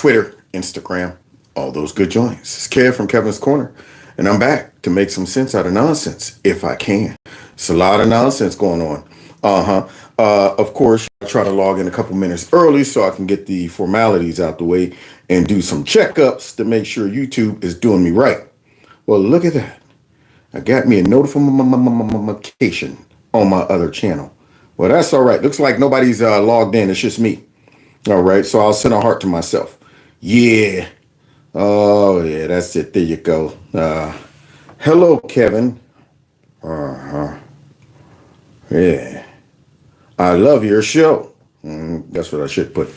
Twitter, Instagram, all those good joints. It's Kev from Kevin's Corner, and I'm back to make some sense out of nonsense, if I can. It's a lot of nonsense going on. Of course, I try to log in a couple minutes early so I can get the formalities out the way and do some checkups to make sure YouTube is doing me right. Well, look at that. I got me a notification on my other channel. Well, that's all right. Looks like nobody's logged in. It's just me. All right. So I'll send a heart to myself. Yeah. Oh, yeah. That's it. There you go. Hello, Kevin. Yeah. I love your show. That's what I should put.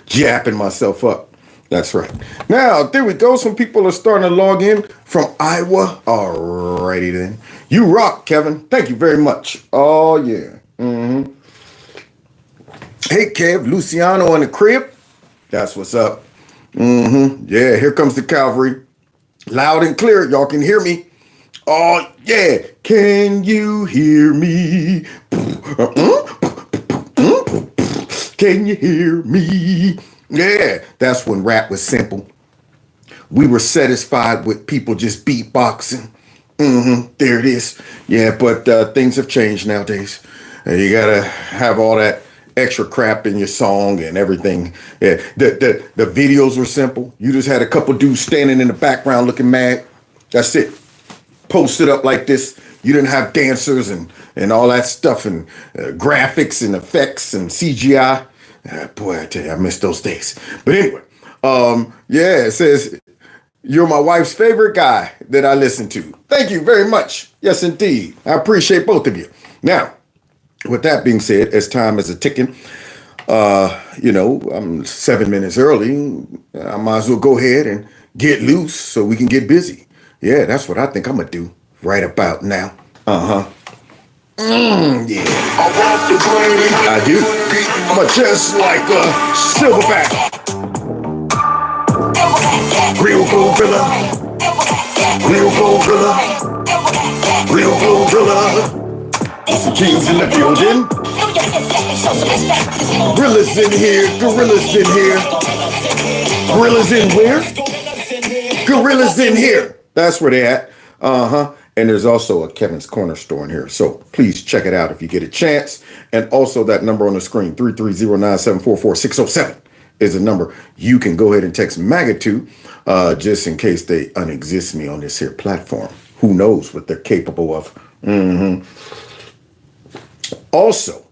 Japping myself up. That's right. Now, there we go. Some people are starting to log in from Iowa. Alrighty then. You rock, Kevin. Thank you very much. Oh, yeah. Hey, Kev, Luciano in the crib. That's what's up. Yeah, here comes the cavalry. Loud and clear. Y'all can hear me. Oh, yeah. Can you hear me? Can you hear me? Yeah, that's when rap was simple. We were satisfied with people just beatboxing. There it is. Yeah, but things have changed nowadays. You gotta have all that extra crap in your song and everything. Yeah, the videos were simple. You just had a couple dudes standing in the background looking mad. That's it. Posted up like this. You didn't have dancers and all that stuff and graphics and effects and CGI. Boy, I tell you, I miss those days. But anyway, yeah, it says, you're my wife's favorite guy that I listen to. Thank you very much. Yes, indeed. I appreciate both of you. Now, with that being said, as time is a ticking, I'm 7 minutes early. I might as well go ahead and get loose so we can get busy. Yeah, that's what I think I'm going to do right about now. Yeah. I do. My chest like a silverback. Real gorilla. Real gorilla. Real gorilla. Kings in the building. Gorillas in here. Gorillas in here. Gorillas in where? Gorillas in here. That's where they at. And there's also a Kevin's Corner store in here. So please check it out if you get a chance. And also that number on the screen, 330-974-4607 is a number you can go ahead and text MAGA to, just in case they unexist me on this here platform. Who knows what they're capable of. Also,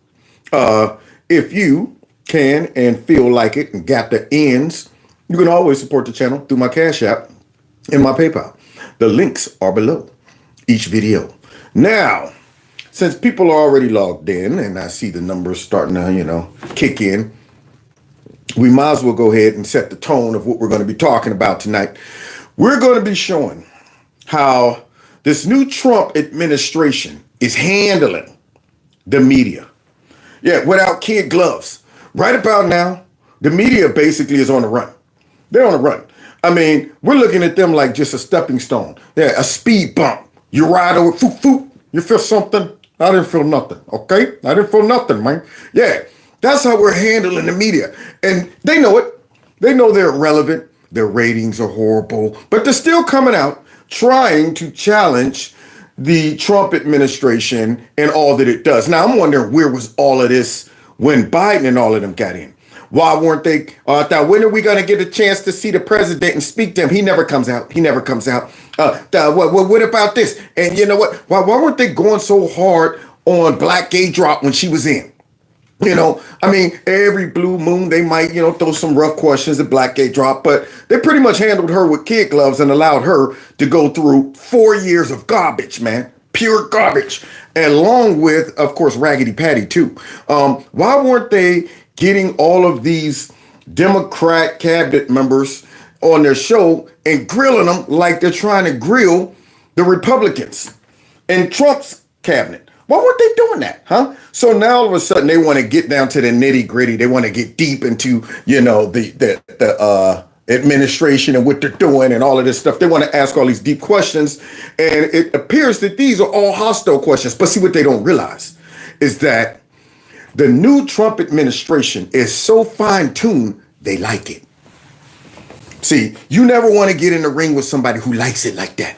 if you can and feel like it and got the ends, you can always support the channel through my Cash App and my PayPal. The links are below each video. Now, since people are already logged in and I see the numbers starting to, kick in, we might as well go ahead and set the tone of what we're going to be talking about tonight. We're going to be showing how this new Trump administration is handling the media. Yeah, without kid gloves. Right about now, the media basically is on the run. They're on the run. I mean, we're looking at them like just a stepping stone. Yeah, a speed bump. You ride over, foop, foop. You feel something? I didn't feel nothing, okay? I didn't feel nothing, man. Yeah, that's how we're handling the media. And they know it. They know they're irrelevant. Their ratings are horrible. But they're still coming out trying to challenge the Trump administration and all that it does. Now, I'm wondering where was all of this when Biden and all of them got in? Why weren't they? When are we going to get a chance to see the president and speak to him? He never comes out. He never comes out. What about this? And you know what? Why weren't they going so hard on Black Gay Drop when she was in? I mean, every blue moon, they might, throw some rough questions at Black Gay Drop, but they pretty much handled her with kid gloves and allowed her to go through 4 years of garbage, man. Pure garbage. And along with, of course, Raggedy Patty, too. Why weren't they getting all of these Democrat cabinet members on their show and grilling them like they're trying to grill the Republicans and Trump's cabinet? Why weren't they doing that, huh? So now all of a sudden they want to get down to the nitty gritty. They want to get deep into, the administration and what they're doing and all of this stuff. They want to ask all these deep questions. And it appears that these are all hostile questions. But see, what they don't realize is that the new Trump administration is so fine-tuned, they like it. See, you never want to get in the ring with somebody who likes it like that.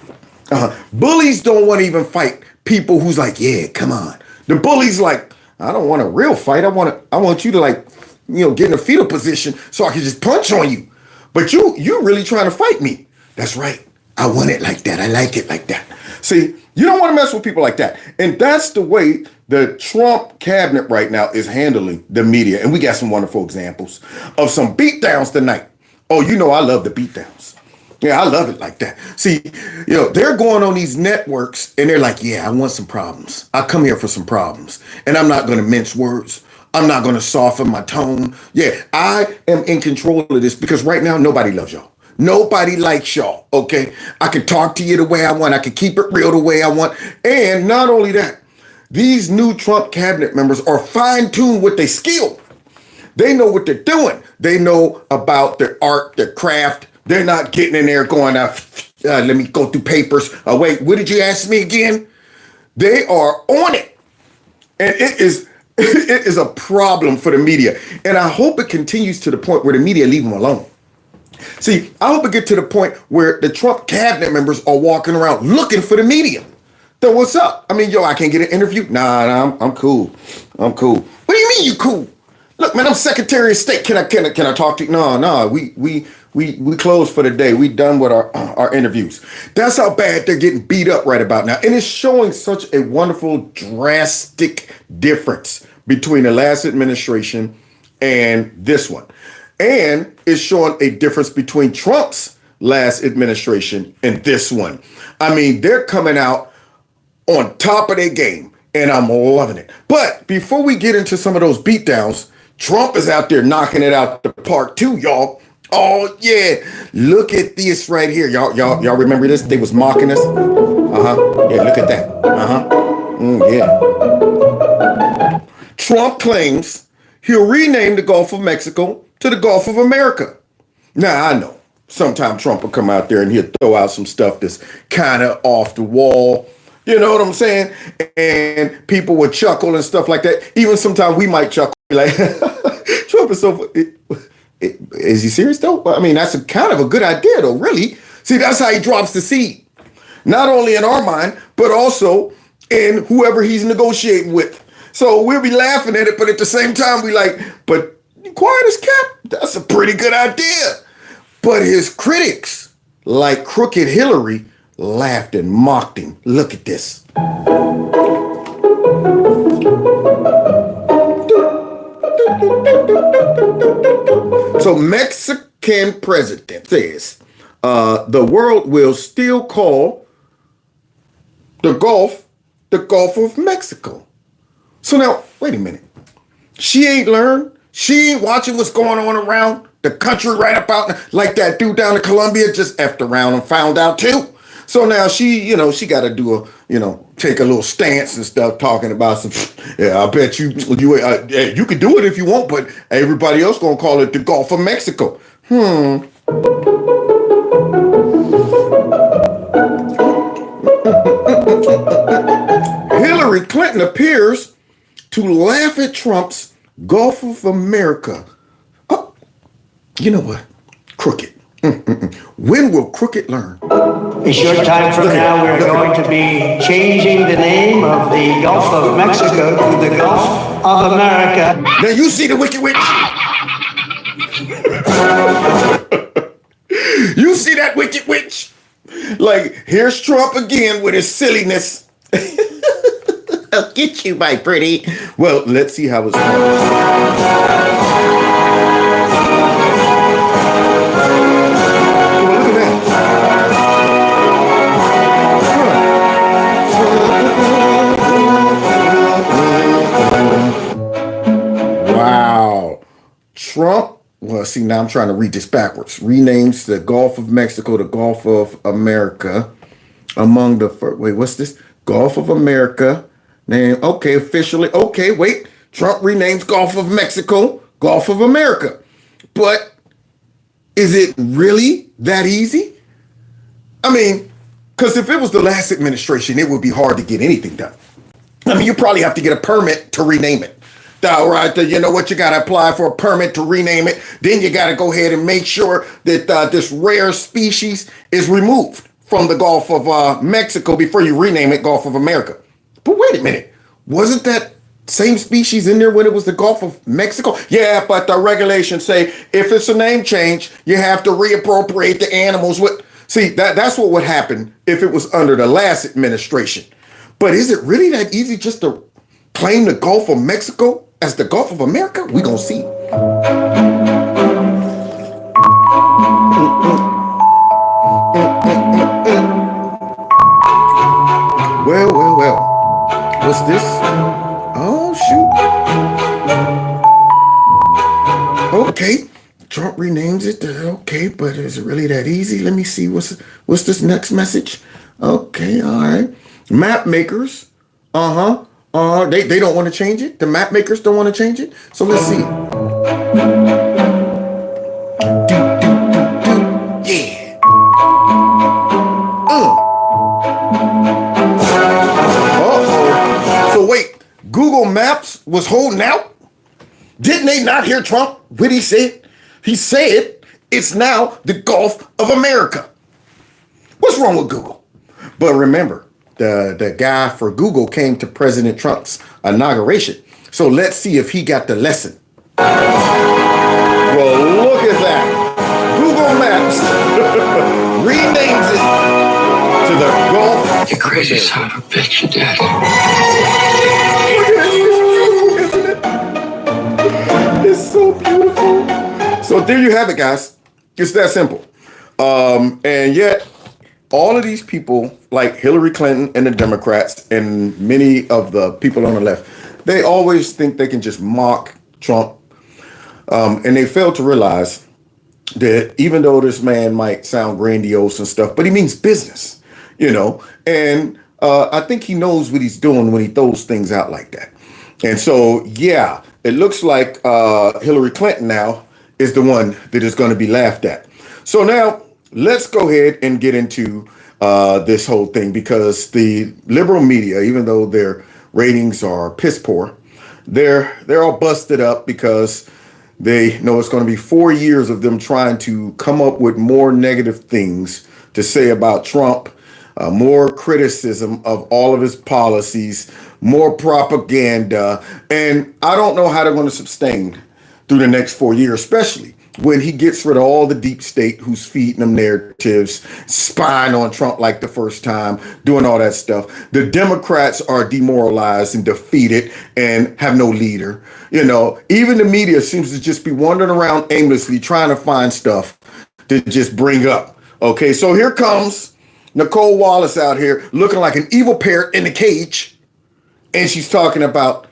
Bullies don't want to even fight people who's like, yeah, come on. The bully's like, I don't want a real fight. I want you to like, get in a fetal position so I can just punch on you. But you really trying to fight me. That's right. I want it like that. I like it like that. See, you don't want to mess with people like that. And that's the way the Trump cabinet right now is handling the media. And we got some wonderful examples of some beatdowns tonight. Oh, I love the beatdowns. Yeah, I love it like that. See, they're going on these networks and they're like, yeah, I want some problems. I come here for some problems. And I'm not going to mince words. I'm not going to soften my tone. Yeah, I am in control of this because right now, nobody loves y'all. Nobody likes y'all, okay? I can talk to you the way I want. I can keep it real the way I want. And not only that, these new Trump cabinet members are fine-tuned with their skill. They know what they're doing. They know about their art, their craft. They're not getting in there going, let me go through papers. Wait, what did you ask me again? They are on it. And it is a problem for the media. And I hope it continues to the point where the media leave them alone. See, I hope it get to the point where the Trump cabinet members are walking around looking for the media. So what's up? I mean, I can't get an interview. Nah, I'm cool. I'm cool. What do you mean you cool? Look, man, I'm Secretary of State. Can I talk to you? No, we closed for the day. We done with our interviews. That's how bad they're getting beat up right about now. And it's showing such a wonderful, drastic difference between the last administration and this one. And it's showing a difference between Trump's last administration and this one. I mean, they're coming out on top of their game, and I'm loving it. But before we get into some of those beatdowns, Trump is out there knocking it out the park too, y'all. Oh, yeah. Look at this right here. Y'all remember this? They was mocking us. Yeah, look at that. Yeah. Trump claims he'll rename the Gulf of Mexico to the Gulf of America. Now, I know sometime Trump will come out there and he'll throw out some stuff that's kind of off the wall. You know what I'm saying? And people would chuckle and stuff like that. Even sometimes we might chuckle like, Trump is so... Is he serious though? I mean, that's kind of a good idea though, really. See, that's how he drops the seed. Not only in our mind, but also in whoever he's negotiating with. So we'll be laughing at it, but at the same time, we like, but quiet as kept. That's a pretty good idea. But his critics, like Crooked Hillary, laughed and mocked him. Look at this. So Mexican president says the world will still call the Gulf of Mexico. So now, wait a minute. She ain't learned. She ain't watching what's going on around the country right about like that dude down in Colombia just effed around and found out too. So now she got to do take a little stance and stuff talking about some, yeah, I bet you can do it if you want, but everybody else going to call it the Gulf of Mexico. Hillary Clinton appears to laugh at Trump's Gulf of America. Oh, you know what? Crooked. When will Crooked learn? A short time from now, we're going to be changing the name of the Gulf of Mexico to the Gulf of America. Now you see the Wicked Witch? You see that Wicked Witch? Like, here's Trump again with his silliness. I'll get you, my pretty. Well, let's see how it's going. Wow. Trump, well, see, now I'm trying to read this backwards. Renames the Gulf of Mexico the Gulf of America. Among the first, wait, what's this? Gulf of America. Name, okay, officially. Okay, wait. Trump renames Gulf of Mexico Gulf of America. But is it really that easy? I mean, because if it was the last administration, it would be hard to get anything done. I mean, you probably have to get a permit to rename it. All right, you know what? You got to apply for a permit to rename it. Then you got to go ahead and make sure that this rare species is removed from the Gulf of Mexico before you rename it Gulf of America. But wait a minute. Wasn't that same species in there when it was the Gulf of Mexico? Yeah, but the regulations say if it's a name change, you have to reappropriate the animals. See, that's what would happen if it was under the last administration. But is it really that easy just to claim the Gulf of Mexico as the Gulf of America? We're going to see. Well. What's this? Oh, shoot. Okay. Trump renames it. Okay, but is it really that easy? Let me see. What's this next message? Okay, all right. Map makers. They don't want to change it. The map makers don't want to change it. So let's see. Yeah. So wait, Google Maps was holding out? Didn't they not hear Trump? What he said? He said it's now the Gulf of America. What's wrong with Google? But remember, the guy for Google came to President Trump's inauguration. So let's see if he got the lesson. Well, look at that. Google Maps renames it to the Gulf. You crazy son of a bitch, you did. It's so beautiful. So there you have it, guys. It's that simple. And yet, all of these people, like Hillary Clinton and the Democrats and many of the people on the left, they always think they can just mock Trump. And they fail to realize that even though this man might sound grandiose and stuff, but he means business, you know. And I think he knows what he's doing when he throws things out like that. And so, yeah, it looks like Hillary Clinton now is the one that is going to be laughed at. So now let's go ahead and get into this whole thing, because the liberal media, even though their ratings are piss poor, they're all busted up because they know it's going to be 4 years of them trying to come up with more negative things to say about Trump, more criticism of all of his policies, more propaganda. And I don't know how they're going to sustain through the next 4 years, especially when he gets rid of all the deep state who's feeding them narratives, spying on Trump like the first time, doing all that stuff. The Democrats are demoralized and defeated and have no leader. You know, even the media seems to just be wandering around aimlessly trying to find stuff to just bring up. Okay, so here comes Nicole Wallace out here looking like an evil parrot in a cage. And she's talking about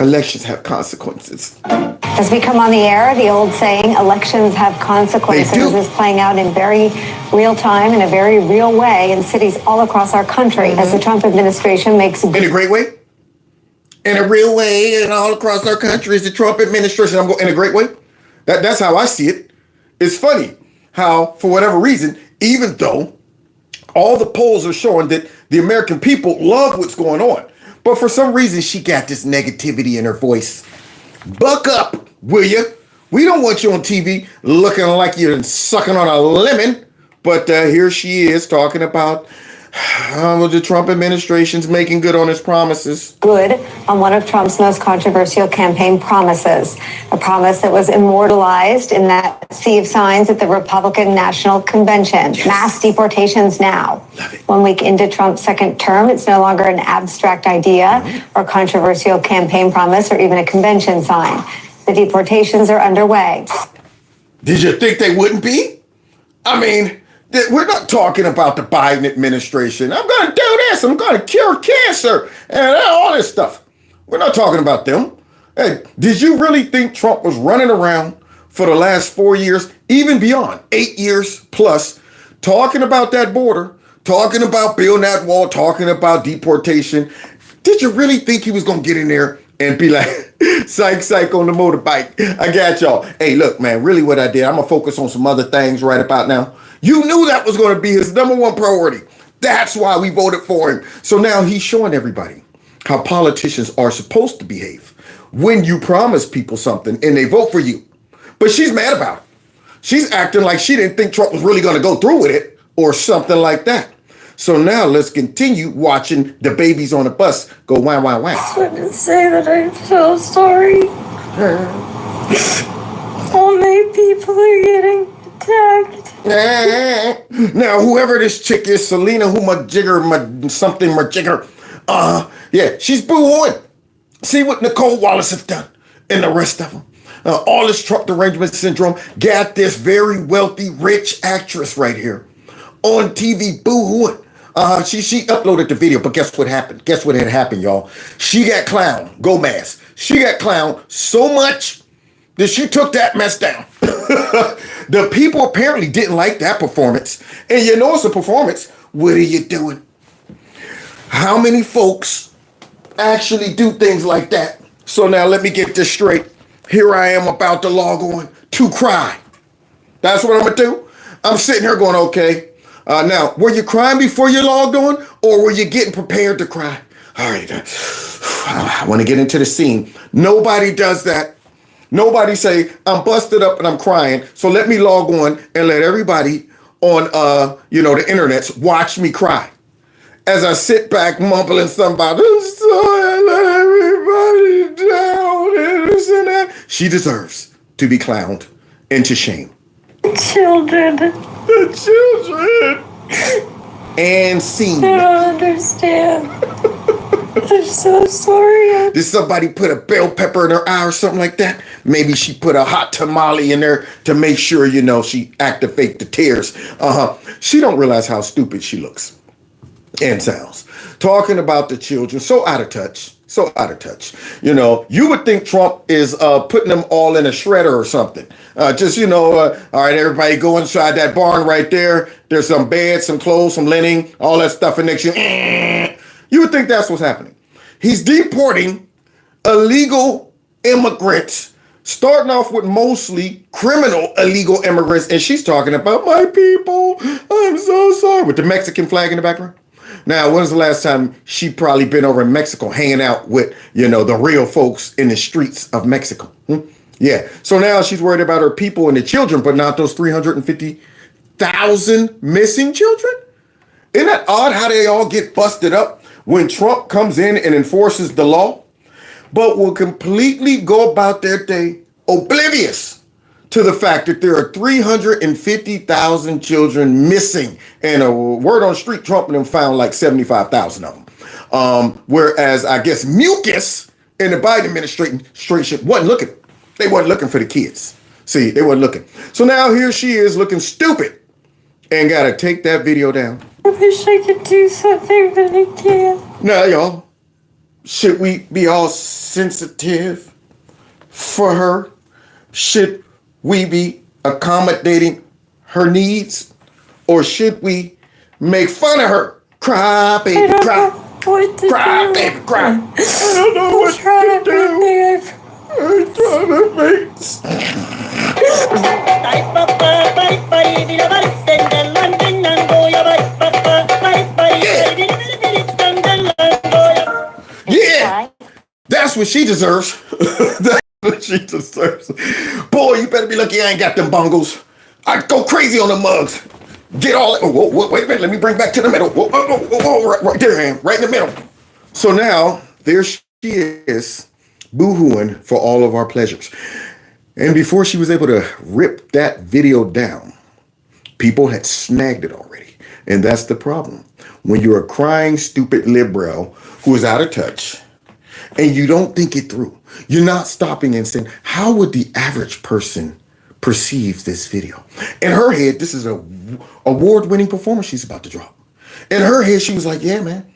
elections have consequences. As we come on the air, the old saying, elections have consequences, is playing out in very real time, in a very real way, in cities all across our country, as the Trump administration makes... In a great way? In a real way, and all across our country is the Trump administration. I'm going in a great way? That's how I see it. It's funny how, for whatever reason, even though all the polls are showing that the American people love what's going on, but for some reason, she got this negativity in her voice. Buck up, will you? We don't want you on TV looking like you're sucking on a lemon. But here she is talking about the Trump administration's making good on its promises. Good on one of Trump's most controversial campaign promises, a promise that was immortalized in that sea of signs at the Republican National Convention. Yes. Mass deportations now. 1 week into Trump's second term, it's no longer an abstract idea or controversial campaign promise or even a convention sign. The deportations are underway. Did you think they wouldn't be? I mean, we're not talking about the Biden administration. I'm going to do this. I'm going to cure cancer and all this stuff. We're not talking about them. Hey, did you really think Trump was running around for the last 4 years, even beyond 8 years plus, talking about that border, talking about building that wall, talking about deportation? Did you really think he was going to get in there and be like, psych, psych on the motorbike? I got y'all. Hey, look, man, really what I did, I'm going to focus on some other things right about now. You knew that was going to be his number one priority. That's why we voted for him. So now he's showing everybody how politicians are supposed to behave. when you promise people something and they vote for you. But she's mad about it. She's acting like she didn't think Trump was really going to go through with it or something like that. So now let's continue watching the babies on the bus go wah, wah, wah. I just want to say that I'm so sorry. So many people are getting attacked. Now, whoever this chick is, Selena, Majigger, yeah, she's boo-hooing. See what Nicole Wallace has done and the rest of them. All this Trump derangement syndrome got this very wealthy, rich actress right here on TV boo-hooing. She uploaded the video, but guess what happened? Guess what had happened, y'all? She got clowned, Gomez. She got clowned so much that she took that mess down. The people apparently didn't like that performance. And you know it's a performance. What are you doing? How many folks actually do things like that? So now let me get this straight. Here I am about to log on to cry. That's what I'm going to do. I'm sitting here going, okay. Now, were you crying before you logged on, or were you getting prepared to cry? All right. I want to get into the scene. Nobody does that. Nobody say, I'm busted up and I'm crying, so let me log on and let everybody on, the internets watch me cry. As I sit back mumbling somebody, I'm sorry, I let everybody down, and this and that. She deserves to be clowned into shame. Children. The children. And scene. I don't understand. I'm so sorry. Did somebody put a bell pepper in her eye or something like that? Maybe she put a hot tamale in there to make sure, she activate the tears. She don't realize how stupid she looks and sounds. Talking about the children, so out of touch. So out of touch. You would think Trump is putting them all in a shredder or something. All right, everybody go inside that barn right there. There's some beds, some clothes, some linen, all that stuff in next to you. You would think that's what's happening. He's deporting illegal immigrants, starting off with mostly criminal illegal immigrants. And she's talking about my people. I'm so sorry. With the Mexican flag in the background. Now, when's the last time she probably been over in Mexico hanging out with, the real folks in the streets of Mexico? Yeah. So now she's worried about her people and the children, but not those 350,000 missing children? Isn't that odd how they all get busted up when Trump comes in and enforces the law, but will completely go about their day oblivious to the fact that there are 350,000 children missing, and a word on the street, Trump and them found like 75,000 of them. Whereas I guess mucus in the Biden administration wasn't looking. They wasn't looking for the kids. See, they wasn't looking. So now here she is looking stupid and got to take that video down. I wish I could do something, but I can't. Now, y'all, should we be all sensitive for her? Should we be accommodating her needs? Or should we make fun of her? Cry, baby, cry. What to cry, do. baby, cry. I don't know what to do. I'm trying to make... Yeah, that's what she deserves. That's what she deserves. Boy, you better be lucky I ain't got them bongos. I'd go crazy on the mugs. Get all... Whoa, wait a minute. Let me bring back to the middle. Whoa, right there I am. Right in the middle. So now, there she is, boo-hooing for all of our pleasures. And before she was able to rip that video down, people had snagged it already. And that's the problem. When you're a crying, stupid liberal who is out of touch and you don't think it through, you're not stopping and saying, how would the average person perceive this video? In her head, this is an award-winning performance she's about to drop. In her head, she was like, yeah, man,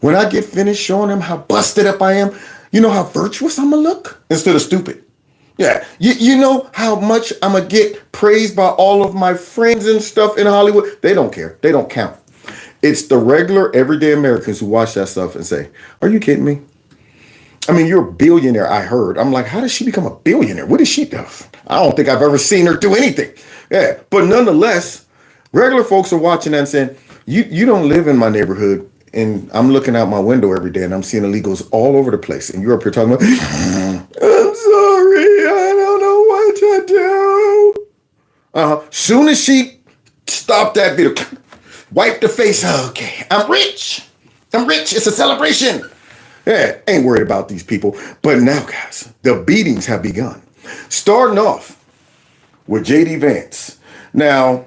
when I get finished showing them how busted up I am, you know how virtuous I'm going to look instead of stupid. Yeah, you know how much I'm going to get praised by all of my friends and stuff in Hollywood? They don't care. They don't count. It's the regular, everyday Americans who watch that stuff and say, are you kidding me? I mean, you're a billionaire, I heard. I'm like, how did she become a billionaire? What did she do? I don't think I've ever seen her do anything. Yeah, but nonetheless, regular folks are watching that and saying, you don't live in my neighborhood, and I'm looking out my window every day and I'm seeing illegals all over the place. And you're up here talking about, I'm sorry. I don't know what to do. Soon as she stopped that video, wiped the face. Okay, I'm rich. I'm rich. It's a celebration. Yeah, ain't worried about these people. But now, guys, the beatings have begun. Starting off with JD Vance. Now,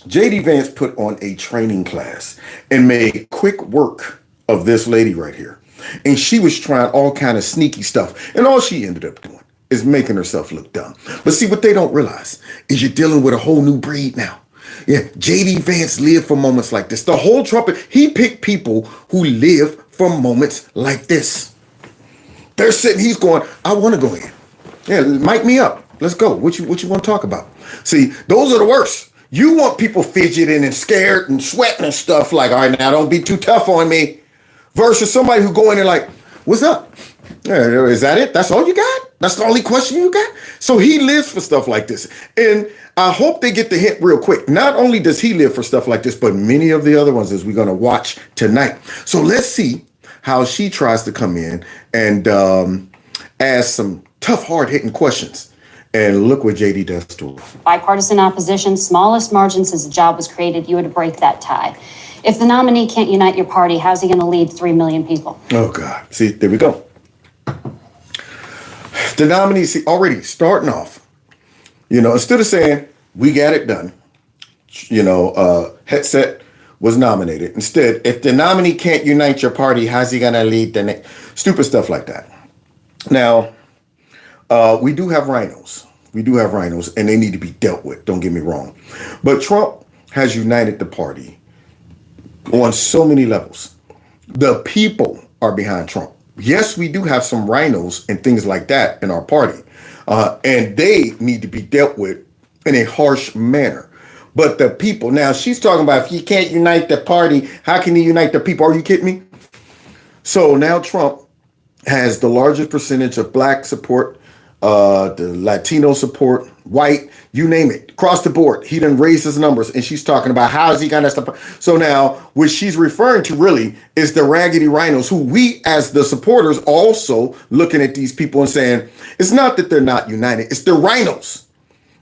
JD Vance put on a training class and made quick work of this lady right here. And she was trying all kind of sneaky stuff. And all she ended up doing is making herself look dumb. But see, what they don't realize is you're dealing with a whole new breed now. Yeah, JD Vance lived for moments like this. The whole trumpet, he picked people who live for moments like this. They're sitting, he's going, I want to go in. Yeah, mic me up. Let's go. What you want to talk about? See, those are the worst. You want people fidgeting and scared and sweating and stuff like, all right, now don't be too tough on me. Versus somebody who go in there like, what's up? Yeah, is that it? That's all you got? That's the only question you got? So he lives for stuff like this. And I hope they get the hint real quick. Not only does he live for stuff like this, but many of the other ones as we're going to watch tonight. So let's see how she tries to come in and ask some tough, hard-hitting questions. And look what JD does to her. Bipartisan opposition, smallest margin since the job was created, you would break that tie. If the nominee can't unite your party, how's he going to lead 3 million people? Oh, God. See, there we go. The nominee, see, already starting off, instead of saying, we got it done, Headset was nominated. Instead, if the nominee can't unite your party, how's he going to lead the next? Stupid stuff like that. Now, we do have rhinos. We do have rhinos, and they need to be dealt with. Don't get me wrong. But Trump has united the party on so many levels. The people are behind Trump. Yes, we do have some rhinos and things like that in our party. And they need to be dealt with in a harsh manner. But the people, now she's talking about if you can't unite the party, how can you unite the people? Are you kidding me? So now Trump has the largest percentage of black support, the Latino support, white, you name it, across the board. He done raised his numbers, and she's talking about how is he gonna stop. So now what she's referring to really is the raggedy rhinos, who we as the supporters also looking at these people and saying, it's not that they're not united, it's the rhinos.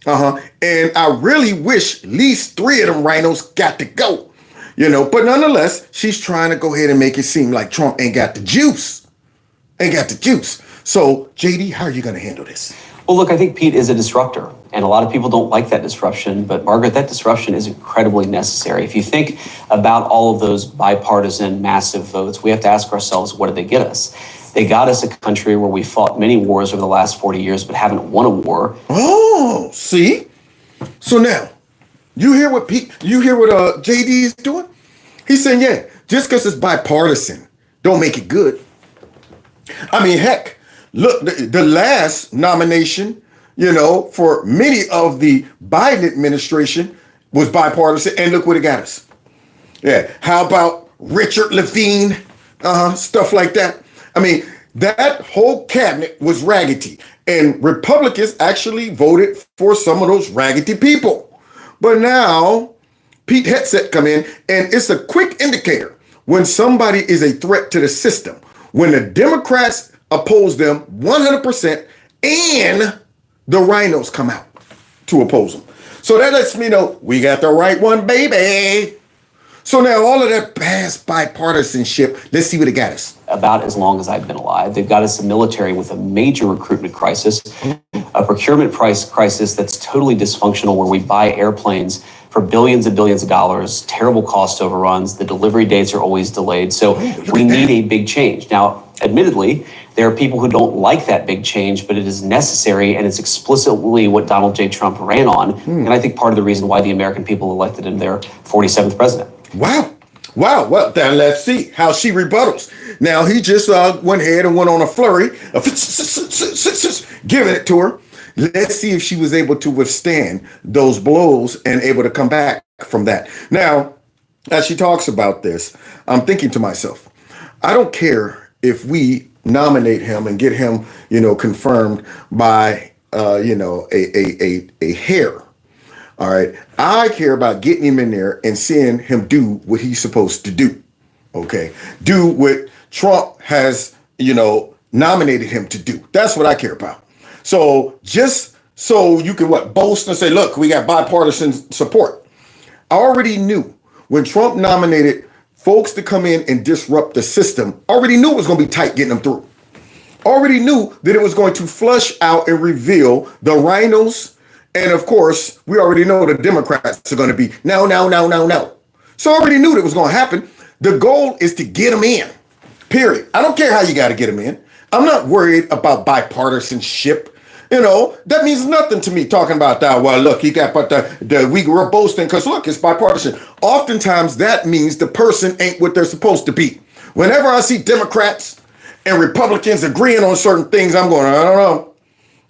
And I really wish at least 3 of them rhinos got to go, but nonetheless, she's trying to go ahead and make it seem like Trump ain't got the juice. So, JD, how are you going to handle this? Well, look, I think Pete is a disruptor, and a lot of people don't like that disruption. But Margaret, that disruption is incredibly necessary. If you think about all of those bipartisan massive votes, we have to ask ourselves, what did they get us? They got us a country where we fought many wars over the last 40 years, but haven't won a war. Oh, see? So now, you hear what JD is doing? He's saying, yeah, just because it's bipartisan, don't make it good. I mean, heck, look, the last nomination, for many of the Biden administration was bipartisan, and look what it got us. Yeah, how about Richard Levine, stuff like that? I mean, that whole cabinet was raggedy, and Republicans actually voted for some of those raggedy people. But now, Pete Headset come in, and it's a quick indicator when somebody is a threat to the system. When the Democrats oppose them 100% and the rhinos come out to oppose them. So that lets me know we got the right one, baby. So now all of that past bipartisanship, let's see what it got us. About as long as I've been alive. They've got us a military with a major recruitment crisis, a procurement price crisis that's totally dysfunctional, where we buy airplanes for billions and billions of dollars, terrible cost overruns, the delivery dates are always delayed. So we need a big change. Now, admittedly, there are people who don't like that big change, but it is necessary, and it's explicitly what Donald J. Trump ran on. And I think part of the reason why the American people elected him their 47th president. Wow. Well, then let's see how she rebuttals. Now, he just went ahead and went on a flurry of giving it to her. Let's see if she was able to withstand those blows and able to come back from that. Now, as she talks about this, I'm thinking to myself, I don't care if we nominate him and get him, confirmed by, a hair. All right. I care about getting him in there and seeing him do what he's supposed to do. Okay. Do what Trump has, nominated him to do. That's what I care about. So just so you can boast and say, look, we got bipartisan support. I already knew when Trump nominated folks to come in and disrupt the system, already knew it was going to be tight getting them through. Already knew that it was going to flush out and reveal the rhinos. And of course, we already know the Democrats are going to be no. So I already knew that was going to happen. The goal is to get them in, period. I don't care how you got to get them in. I'm not worried about bipartisanship. You know, that means nothing to me talking about that. Well, look, he got, but we're boasting because look, it's bipartisan. Oftentimes that means the person ain't what they're supposed to be. Whenever I see Democrats and Republicans agreeing on certain things, I'm going, I don't know.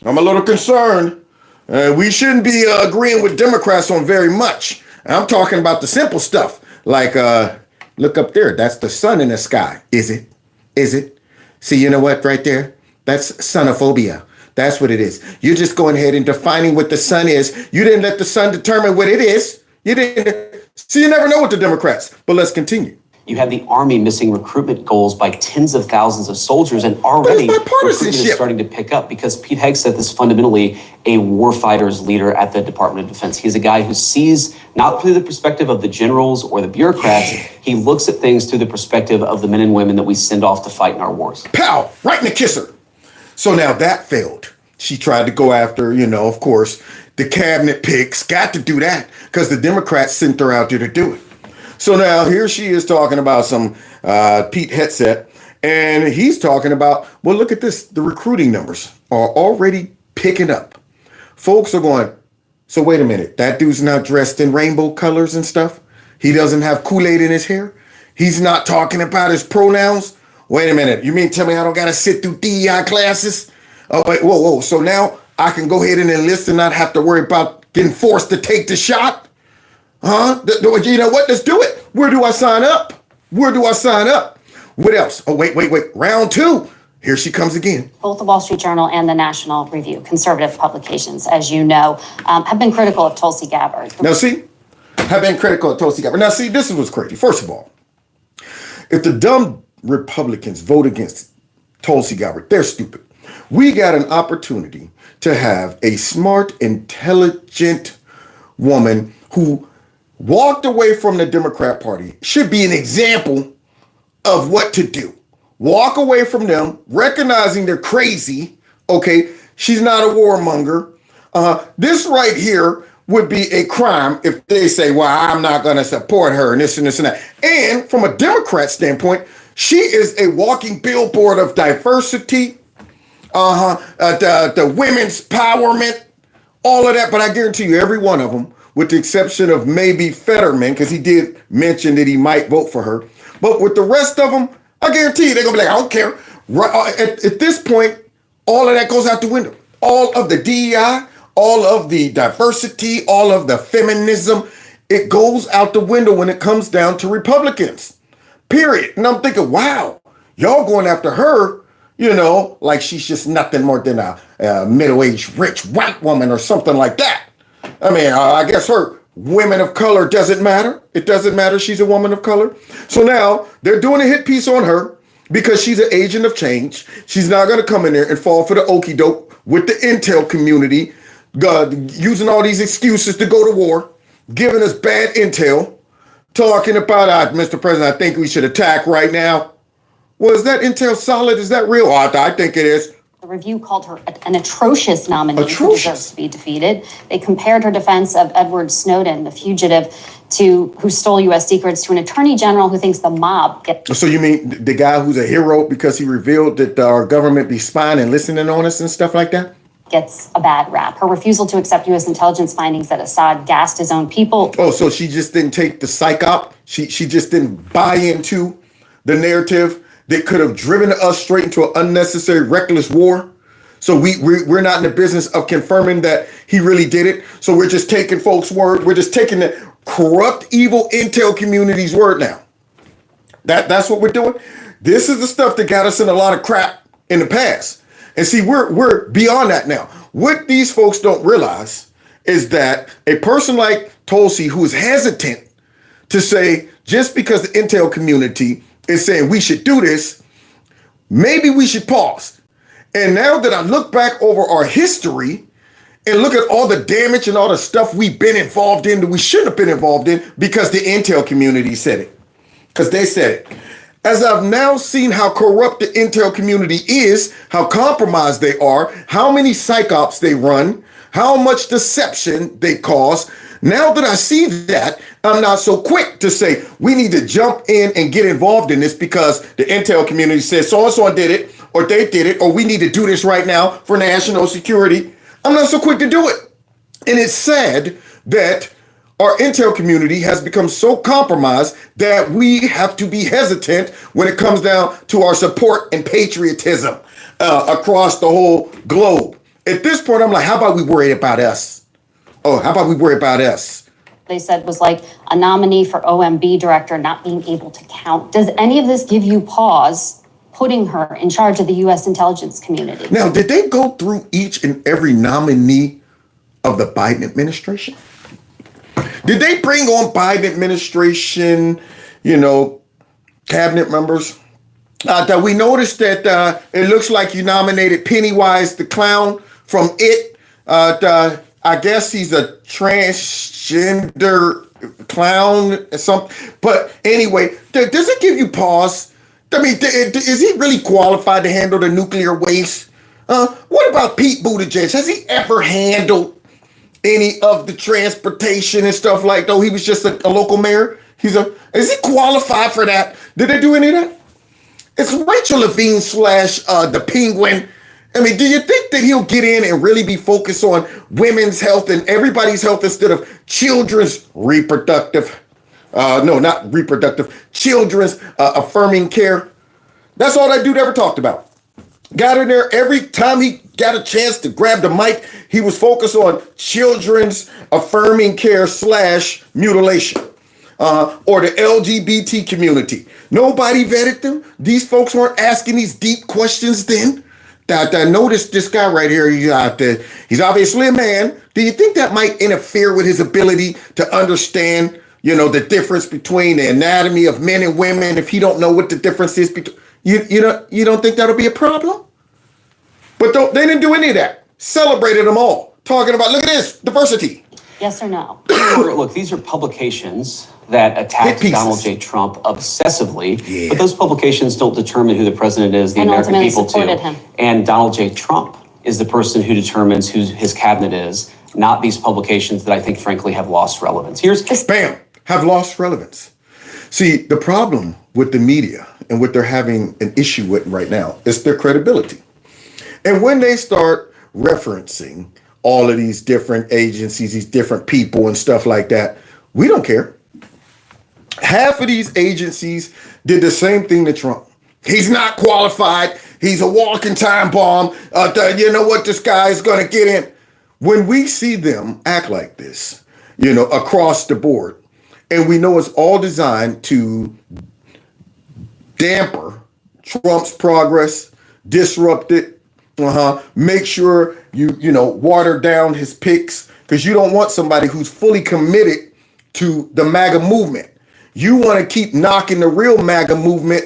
I'm a little concerned. We shouldn't be agreeing with Democrats on very much. I'm talking about the simple stuff like, look up there. That's the sun in the sky. Is it? Is it? See, you know what right there? That's sonophobia. That's what it is. You're just going ahead and defining what the sun is. You didn't let the sun determine what it is. You didn't. So you never know with the Democrats. But let's continue. You have the Army missing recruitment goals by tens of thousands of soldiers, and already recruitment is starting to pick up because Pete Hegseth is fundamentally a warfighter's leader at the Department of Defense. He's a guy who sees not through the perspective of the generals or the bureaucrats. He looks at things through the perspective of the men and women that we send off to fight in our wars. Pow! Right in the kisser. So now that failed. She tried to go after, of course, the cabinet picks. Got to do that because the Democrats sent her out there to do it. So now here she is talking about some Pete Hegseth, and he's talking about, well, look at this. The recruiting numbers are already picking up. Folks are going, so wait a minute. That dude's not dressed in rainbow colors and stuff. He doesn't have Kool-Aid in his hair. He's not talking about his pronouns. Wait a minute. You mean tell me I don't got to sit through DEI classes? Oh, wait, whoa. So now I can go ahead and enlist and not have to worry about getting forced to take the shot? Huh? You know what? Let's do it. Where do I sign up? Where do I sign up? What else? Oh, wait. Round 2. Here she comes again. Both the Wall Street Journal and the National Review, conservative publications, as you know, have been critical of Tulsi Gabbard. Now, see, have been critical of Tulsi Gabbard. Now, see, this is what's crazy. First of all, if the dumb Republicans vote against Tulsi Gabbard, they're stupid. We got an opportunity to have a smart, intelligent woman who walked away from the Democrat Party, should be an example of what to do. Walk away from them, recognizing they're crazy. Okay, she's not a warmonger. This right here would be a crime if they say, well, I'm not going to support her and this and this and that. And from a Democrat standpoint, she is a walking billboard of diversity, the women's empowerment, all of that. But I guarantee you, every one of them, with the exception of maybe Fetterman, because he did mention that he might vote for her. But with the rest of them, I guarantee you, they're going to be like, I don't care. At this point, all of that goes out the window. All of the DEI, all of the diversity, all of the feminism, it goes out the window when it comes down to Republicans, period. And I'm thinking, wow, y'all going after her, like she's just nothing more than a middle-aged rich white woman or something like that. I mean, I guess her women of color doesn't matter. It doesn't matter. She's a woman of color. So now they're doing a hit piece on her because she's an agent of change. She's not going to come in there and fall for the okie doke with the intel community, using all these excuses to go to war, giving us bad intel, talking about, Mr. President, I think we should attack right now. Well, is that intel solid? Is that real? I think it is. The Review called her an atrocious nominee who deserves to be defeated. They compared her defense of Edward Snowden, the fugitive, who stole U.S. secrets, to an attorney general who thinks the mob gets. So you mean the guy who's a hero because he revealed that our government be spying and listening on us and stuff like that? Gets a bad rap. Her refusal to accept U.S. intelligence findings that Assad gassed his own people. Oh, so she just didn't take the psych op? She just didn't buy into the narrative that could have driven us straight into an unnecessary, reckless war? So we're not in the business of confirming that he really did it. So we're just taking folks' word. We're just taking the corrupt, evil intel community's word now. That's what we're doing. This is the stuff that got us in a lot of crap in the past. And see, we're beyond that now. What these folks don't realize is that a person like Tulsi, who is hesitant to say, just because the intel community is saying we should do this, maybe we should pause. And now that I look back over our history and look at all the damage and all the stuff we've been involved in that we shouldn't have been involved in because the intel community said it. Because they said it. As I've now seen how corrupt the intel community is, how compromised they are, how many psyops they run, how much deception they cause, now that I see that, I'm not so quick to say we need to jump in and get involved in this because the intel community says so-and-so did it, or they did it, or we need to do this right now for national security. I'm not so quick to do it. And it's sad that our intel community has become so compromised that we have to be hesitant when it comes down to our support and patriotism across the whole globe. At this point, I'm like, how about we worry about us? Oh, how about we worry about us? They said was like a nominee for OMB director not being able to count. Does any of this give you pause putting her in charge of the U.S. intelligence community? Now, did they go through each and every nominee of the Biden administration? Did they bring on Biden administration, cabinet members? That we noticed that it looks like you nominated Pennywise the Clown from It. I guess he's a transgender clown or something. But anyway, does it give you pause? I mean, is he really qualified to handle the nuclear waste? What about Pete Buttigieg? Has he ever handled any of the transportation and stuff like that? He was just a local mayor. Is he qualified for that? Did they do any of that? It's Rachel Levine / the Penguin. I mean, do you think that he'll get in and really be focused on women's health and everybody's health instead of children's reproductive? No, not reproductive. Children's affirming care. That's all that dude ever talked about. Got in there every time he got a chance to grab the mic. He was focused on children's affirming care / mutilation. Or the LGBT community. Nobody vetted them. These folks weren't asking these deep questions then. I noticed this guy right here. He's obviously a man. Do you think that might interfere with his ability to understand, the difference between the anatomy of men and women if he don't know what the difference is between? You don't think that'll be a problem? But they didn't do any of that. Celebrated them all. Talking about, look at this, diversity. Yes or no? Look, these are publications that attacked Donald J. Trump obsessively, but those publications don't determine who the president is, the American people do. Him. And Donald J. Trump is the person who determines who his cabinet is, not these publications that I think, frankly, have lost relevance. Bam, have lost relevance. See, the problem with the media and what they're having an issue with right now is their credibility. And when they start referencing all of these different agencies, these different people and stuff like that, we don't care. Half of these agencies did the same thing to Trump. He's not qualified. He's a walking time bomb. You know what? This guy is going to get in. When we see them act like this, across the board, and we know it's all designed to damper Trump's progress, disrupt it, make sure you water down his picks, because you don't want somebody who's fully committed to the MAGA movement. You want to keep knocking the real MAGA movement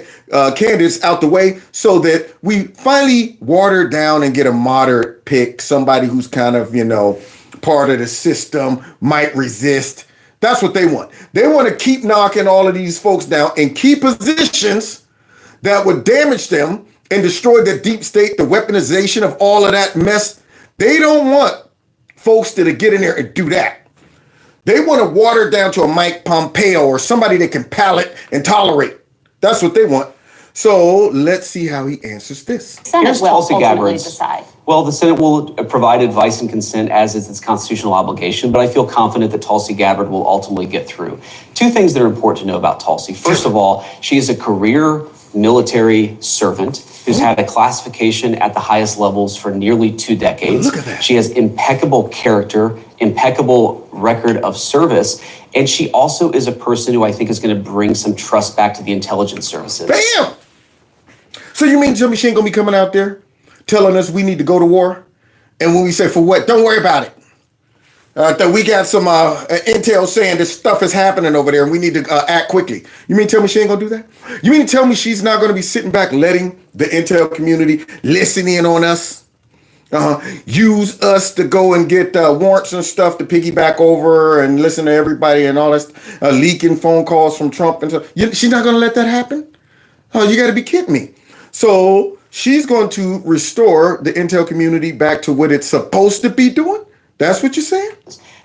candidates out the way so that we finally water down and get a moderate pick, somebody who's kind of, part of the system, might resist. That's what they want. They want to keep knocking all of these folks down in key positions that would damage them and destroy the deep state, the weaponization of all of that mess. They don't want folks to get in there and do that. They want to water down to a Mike Pompeo or somebody they can palate and tolerate. That's what they want. So let's see how he answers this. Senate will ultimately decide. Well, the Senate will provide advice and consent as is its constitutional obligation, but I feel confident that Tulsi Gabbard will ultimately get through. Two things that are important to know about Tulsi. First of all, she is a career military servant who's had a classification at the highest levels for nearly 2 decades. Look at that. She has impeccable character, impeccable record of service, and she also is a person who I think is going to bring some trust back to the intelligence services. Bam! So you mean Jimmy she ain't gonna be coming out there telling us we need to go to war? And when we say for what, don't worry about it. That we got some intel saying this stuff is happening over there and we need to act quickly. You mean to tell me she ain't gonna do that? You mean to tell me she's not gonna be sitting back letting the intel community listen in on us? Use us to go and get warrants and stuff to piggyback over and listen to everybody and all that, leaking phone calls from Trump and stuff. She's not gonna let that happen? Oh, you gotta be kidding me. So she's going to restore the intel community back to what it's supposed to be doing? That's what you're saying?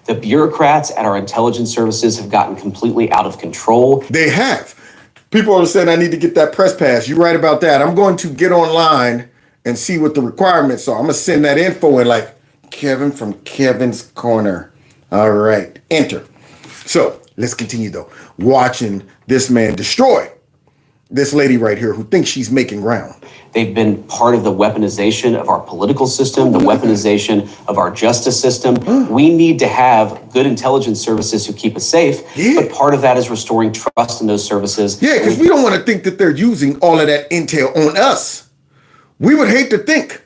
The bureaucrats at our intelligence services have gotten completely out of control. They have. People are saying I need to get that press pass. You're right about that. I'm going to get online and see what the requirements are. I'm going to send that info in like Kevin from Kevin's Corner. All right. Enter. So let's continue though. Watching this man destroy this lady right here who thinks she's making ground. They've been part of the weaponization of our political system, the weaponization of our justice system. We need to have good intelligence services who keep us safe, but part of that is restoring trust in those services. Yeah, because we don't want to think that they're using all of that intel on us. We would hate to think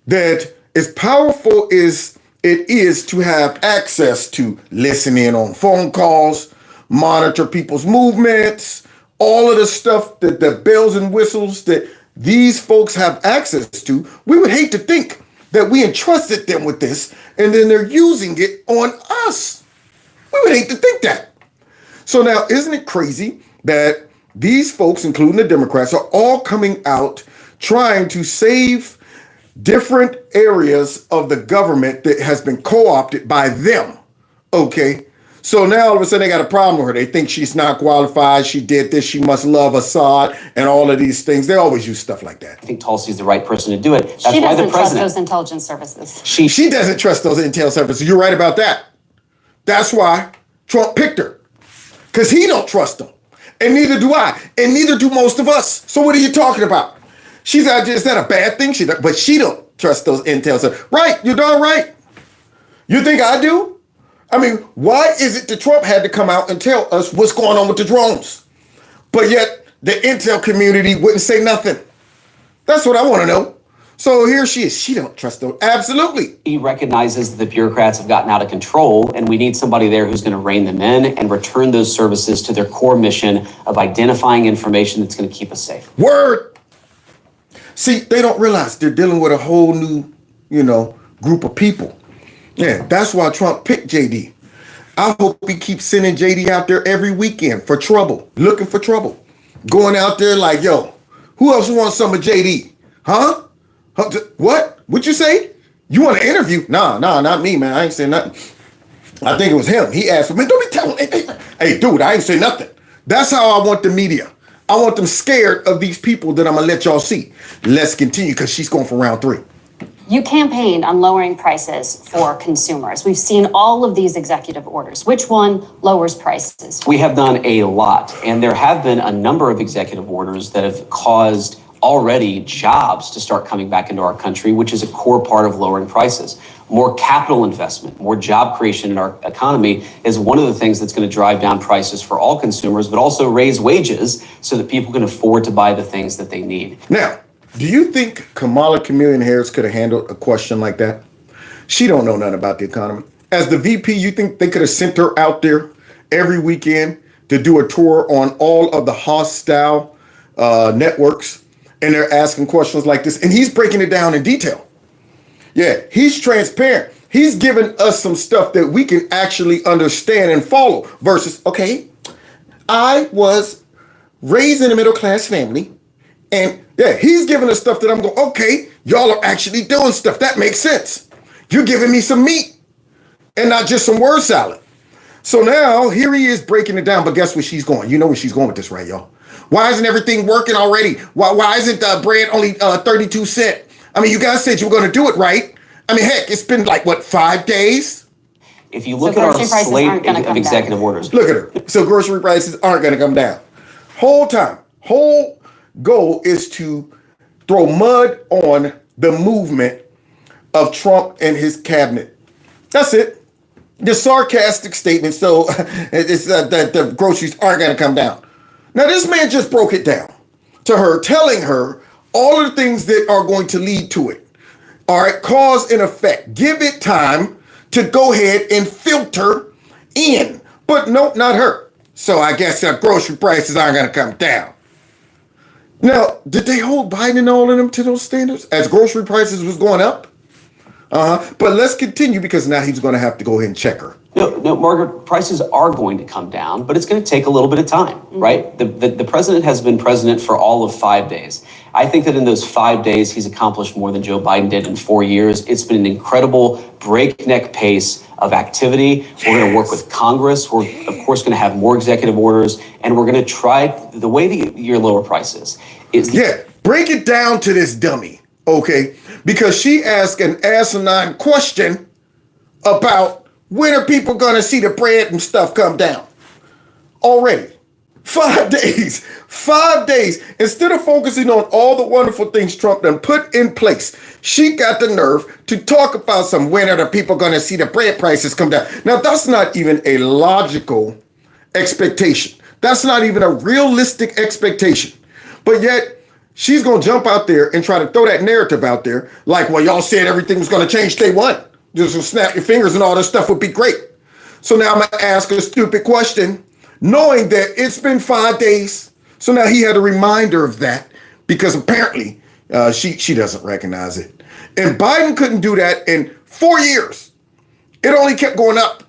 that as powerful as it is to have access to listen in on phone calls, monitor people's movements, all of the stuff, that the bells and whistles that these folks have access to, we would hate to think that we entrusted them with this and then they're using it on us. We would hate to think that. So now, isn't it crazy that these folks, including the Democrats, are all coming out trying to save different areas of the government that has been co-opted by them? Okay. So now all of a sudden they got a problem with her. They think she's not qualified. She did this. She must love Assad and all of these things. They always use stuff like that. I think Tulsi's the right person to do it. That's She why the doesn't trust president. those intelligence services. She doesn't trust those intel services. You're right about that. That's why Trump picked her. Because he don't trust them. And neither do I. And neither do most of us. So what are you talking about? She's out there. Is that a bad thing? But she don't trust those intel services. Right. You're darn right. You think I do? I mean, why is it that Trump had to come out and tell us what's going on with the drones? But yet the intel community wouldn't say nothing. That's what I want to know. So here she is. She don't trust them. Absolutely. He recognizes that the bureaucrats have gotten out of control, and we need somebody there who's going to rein them in and return those services to their core mission of identifying information that's going to keep us safe. Word. See, they don't realize they're dealing with a whole new, group of people. Yeah, that's why Trump picked JD. I hope he keeps sending JD out there every weekend for trouble, looking for trouble. Going out there like, yo, who else wants some of JD? Huh? What? What'd you say? You want an interview? Nah, not me, man. I ain't saying nothing. I think it was him. He asked for me. Don't be telling. Hey, dude, I ain't say nothing. That's how I want the media. I want them scared of these people that I'm going to let y'all see. Let's continue because she's going for round 3. You campaigned on lowering prices for consumers. We've seen all of these executive orders. Which one lowers prices? We have done a lot, and there have been a number of executive orders that have caused already jobs to start coming back into our country, which is a core part of lowering prices. More capital investment, more job creation in our economy is one of the things that's going to drive down prices for all consumers, but also raise wages so that people can afford to buy the things that they need. Now, do you think Kamala Chameleon Harris could have handled a question like that? She don't know nothing about the economy. As the VP, you think they could have sent her out there every weekend to do a tour on all of the hostile networks, and they're asking questions like this, and he's breaking it down in detail. Yeah, he's transparent. He's giving us some stuff that we can actually understand and follow versus, okay, I was raised in a middle-class family, and yeah, he's giving us stuff that I'm going, okay, y'all are actually doing stuff. That makes sense. You're giving me some meat and not just some word salad. So now here he is breaking it down, but guess where she's going? You know where she's going with this, right, y'all? Why isn't everything working already? Why isn't bread only 32 cents? I mean, you guys said you were going to do it, right? I mean, heck, it's been like, 5 days? If you look at our slate of executive orders. Look at her. So grocery prices aren't going to come down. Whole goal is to throw mud on the movement of Trump and his cabinet. That's it. The sarcastic statement. So it's that the groceries aren't going to come down. Now, this man just broke it down to her, telling her all of the things that are going to lead to it. All right, cause and effect. Give it time to go ahead and filter in. But nope, not her. So I guess grocery prices aren't going to come down. Now, did they hold Biden and all of them to those standards as grocery prices was going up? But let's continue because now he's going to have to go ahead and check her. No, Margaret, prices are going to come down, but it's going to take a little bit of time, right? The president has been president for all of 5 days. I think that in those 5 days, he's accomplished more than Joe Biden did in 4 years. It's been an incredible breakneck pace of activity. We're going to work with Congress. We're, of course, going to have more executive orders, and we're going to try the way to your lower prices. Break it down to this dummy, okay? Because she asked an asinine question about when are people going to see the bread and stuff come down? Already. 5 days. 5 days. Instead of focusing on all the wonderful things Trump done put in place, she got the nerve to talk about when are the people going to see the bread prices come down. Now, that's not even a logical expectation. That's not even a realistic expectation. But yet, she's going to jump out there and try to throw that narrative out there like, well, y'all said everything was going to change day one. Just snap your fingers and all this stuff would be great. So now I'm going to ask a stupid question, knowing that it's been 5 days. So now he had a reminder of that because apparently she doesn't recognize it. And Biden couldn't do that in 4 years. It only kept going up.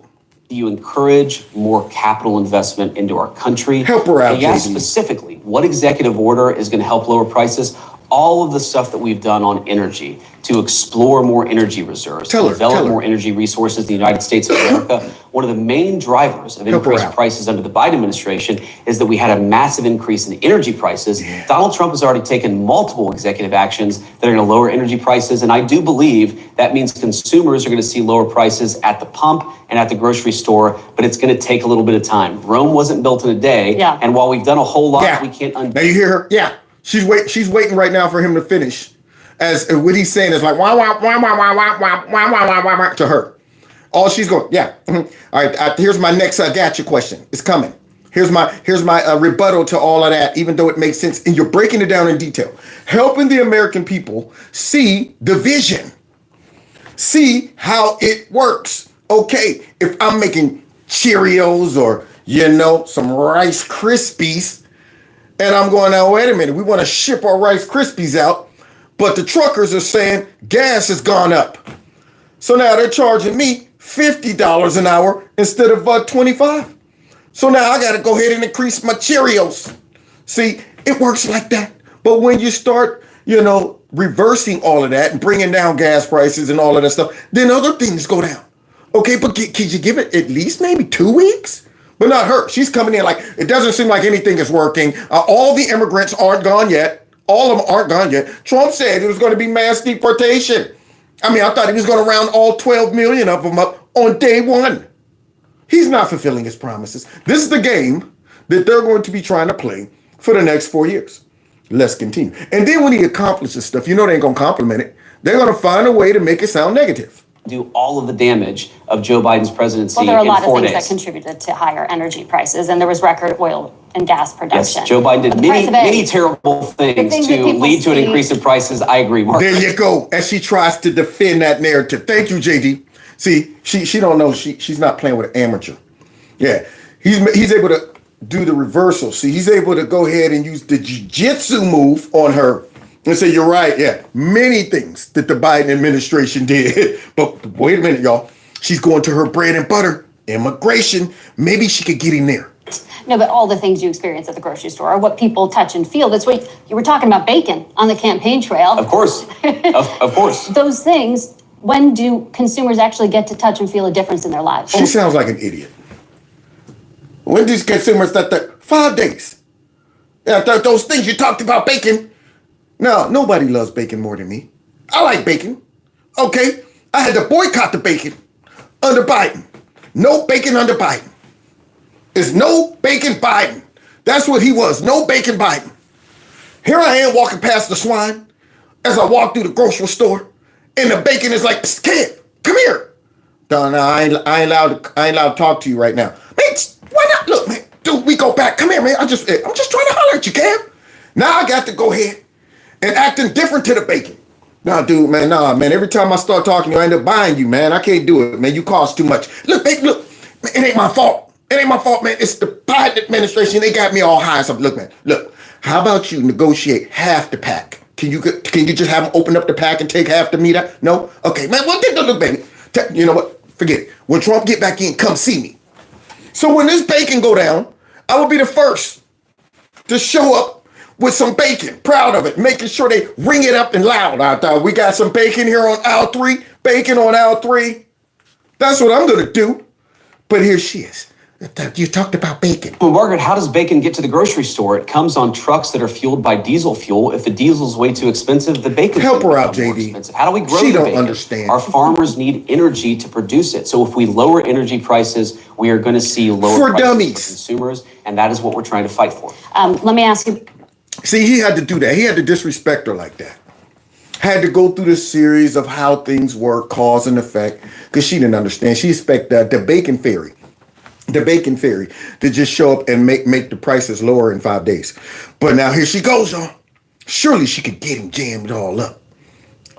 You encourage more capital investment into our country. Help her out, Yes, JD. specifically, what executive order is going to help lower prices? All of the stuff that we've done on energy to explore more energy reserves, to develop more energy resources in the United States of America. One of the main drivers of increased prices under the Biden administration is that we had a massive increase in energy prices. Donald Trump has already taken multiple executive actions that are going to lower energy prices. And I do believe that means consumers are going to see lower prices at the pump and at the grocery store, but it's going to take a little bit of time. Rome wasn't built in a day. Yeah. And while we've done a whole lot, we can't undo. Now you hear her? Yeah. She's waiting right now for him to finish. As what he's saying is like wah wah wah wah wah wah wah wah wah wah wah to her. All she's going, yeah. All right, here's my next gotcha question. It's coming. Here's my rebuttal to all of that, even though it makes sense. And you're breaking it down in detail. Helping the American people see the vision. See how it works. Okay, if I'm making Cheerios or, some Rice Krispies, and I'm going, now, wait a minute, we want to ship our Rice Krispies out, but the truckers are saying gas has gone up. So now they're charging me $50 an hour instead of $25. So now I got to go ahead and increase my Cheerios. See, it works like that. But when you start, reversing all of that and bringing down gas prices and all of that stuff, then other things go down. Okay, but could you give it at least maybe 2 weeks? But not her. She's coming in like, it doesn't seem like anything is working. All the immigrants aren't gone yet. All of them aren't gone yet. Trump said it was going to be mass deportation. I mean, I thought he was going to round all 12 million of them up on day one. He's not fulfilling his promises. This is the game that they're going to be trying to play for the next 4 years. Let's continue. And then when he accomplishes stuff, they ain't going to compliment it. They're going to find a way to make it sound negative. Do all of the damage of Joe Biden's presidency in 4 days. Well, there are a lot of things that contributed to higher energy prices, and there was record oil and gas production. Yes, Joe Biden did many terrible things to lead to an increase in prices. I agree, Mark. There you go. As she tries to defend that narrative. Thank you, JD. See, she don't know. She's not playing with an amateur. Yeah, he's able to do the reversal. See, he's able to go ahead and use the jiu-jitsu move on her. And say, you're right, yeah. Many things that the Biden administration did. But wait a minute, y'all. She's going to her bread and butter, immigration. Maybe she could get in there. No, but all the things you experience at the grocery store are what people touch and feel. That's what you were talking about, bacon on the campaign trail. Of course, of course. Those things, when do consumers actually get to touch and feel a difference in their lives? She sounds like an idiot. When do consumers start 5 days? Yeah, those things you talked about, bacon. No, nobody loves bacon more than me. I like bacon. Okay, I had to boycott the bacon under Biden. No bacon under Biden. It's no bacon Biden. That's what he was, no bacon Biden. Here I am walking past the swine as I walk through the grocery store, and the bacon is like, kid, come here. No, I ain't allowed to talk to you right now. Man, why not? Look, man, dude, we go back. Come here, man. I'm just trying to holler at you, Cam. Now I got to go ahead and acting different to the bacon. Nah, dude, man, nah, man. Every time I start talking to you, I end up buying you, man. I can't do it, man. You cost too much. Look, babe, look. Man, it ain't my fault. It ain't my fault, man. It's the Biden administration. They got me all high and stuff. Look, man, look. How about you negotiate half the pack? Can you just have them open up the pack and take half the meat out? No? Okay, man, well, look, baby. You know what? Forget it. When Trump get back in, come see me. So when this bacon go down, I will be the first to show up with some bacon, proud of it, making sure they ring it up and loud. I thought we got some bacon here on aisle 3, bacon on aisle 3. That's what I'm gonna do. But here she is. You talked about bacon. Well, Margaret, how does bacon get to the grocery store? It comes on trucks that are fueled by diesel fuel. If the diesel's way too expensive, the bacon help her out, JD. How do we grow she the don't bacon? Understand. Our farmers need energy to produce it. So if we lower energy prices, we are going to see lower for prices dummies. for consumers, and that is what we're trying to fight for. Let me ask you. See, he had to do that. He had to disrespect her like that. Had to go through this series of how things work, cause and effect, because she didn't understand. She expected the bacon fairy to just show up and make the prices lower in 5 days. But now here she goes, y'all. Surely she could get him jammed all up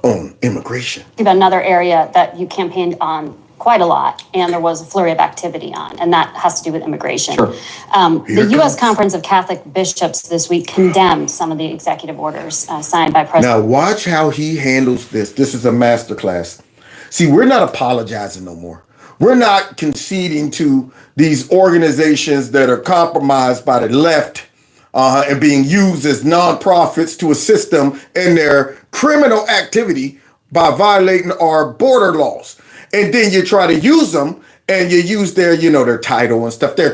on immigration. About another area that you campaigned on quite a lot, and there was a flurry of activity on, and that has to do with immigration. Sure. The U.S. Conference of Catholic Bishops this week condemned some of the executive orders signed by President. Now watch how he handles this. This is a masterclass. See, we're not apologizing no more. We're not conceding to these organizations that are compromised by the left and being used as nonprofits to assist them in their criminal activity by violating our border laws. And then you try to use them and you use their, their title and stuff, their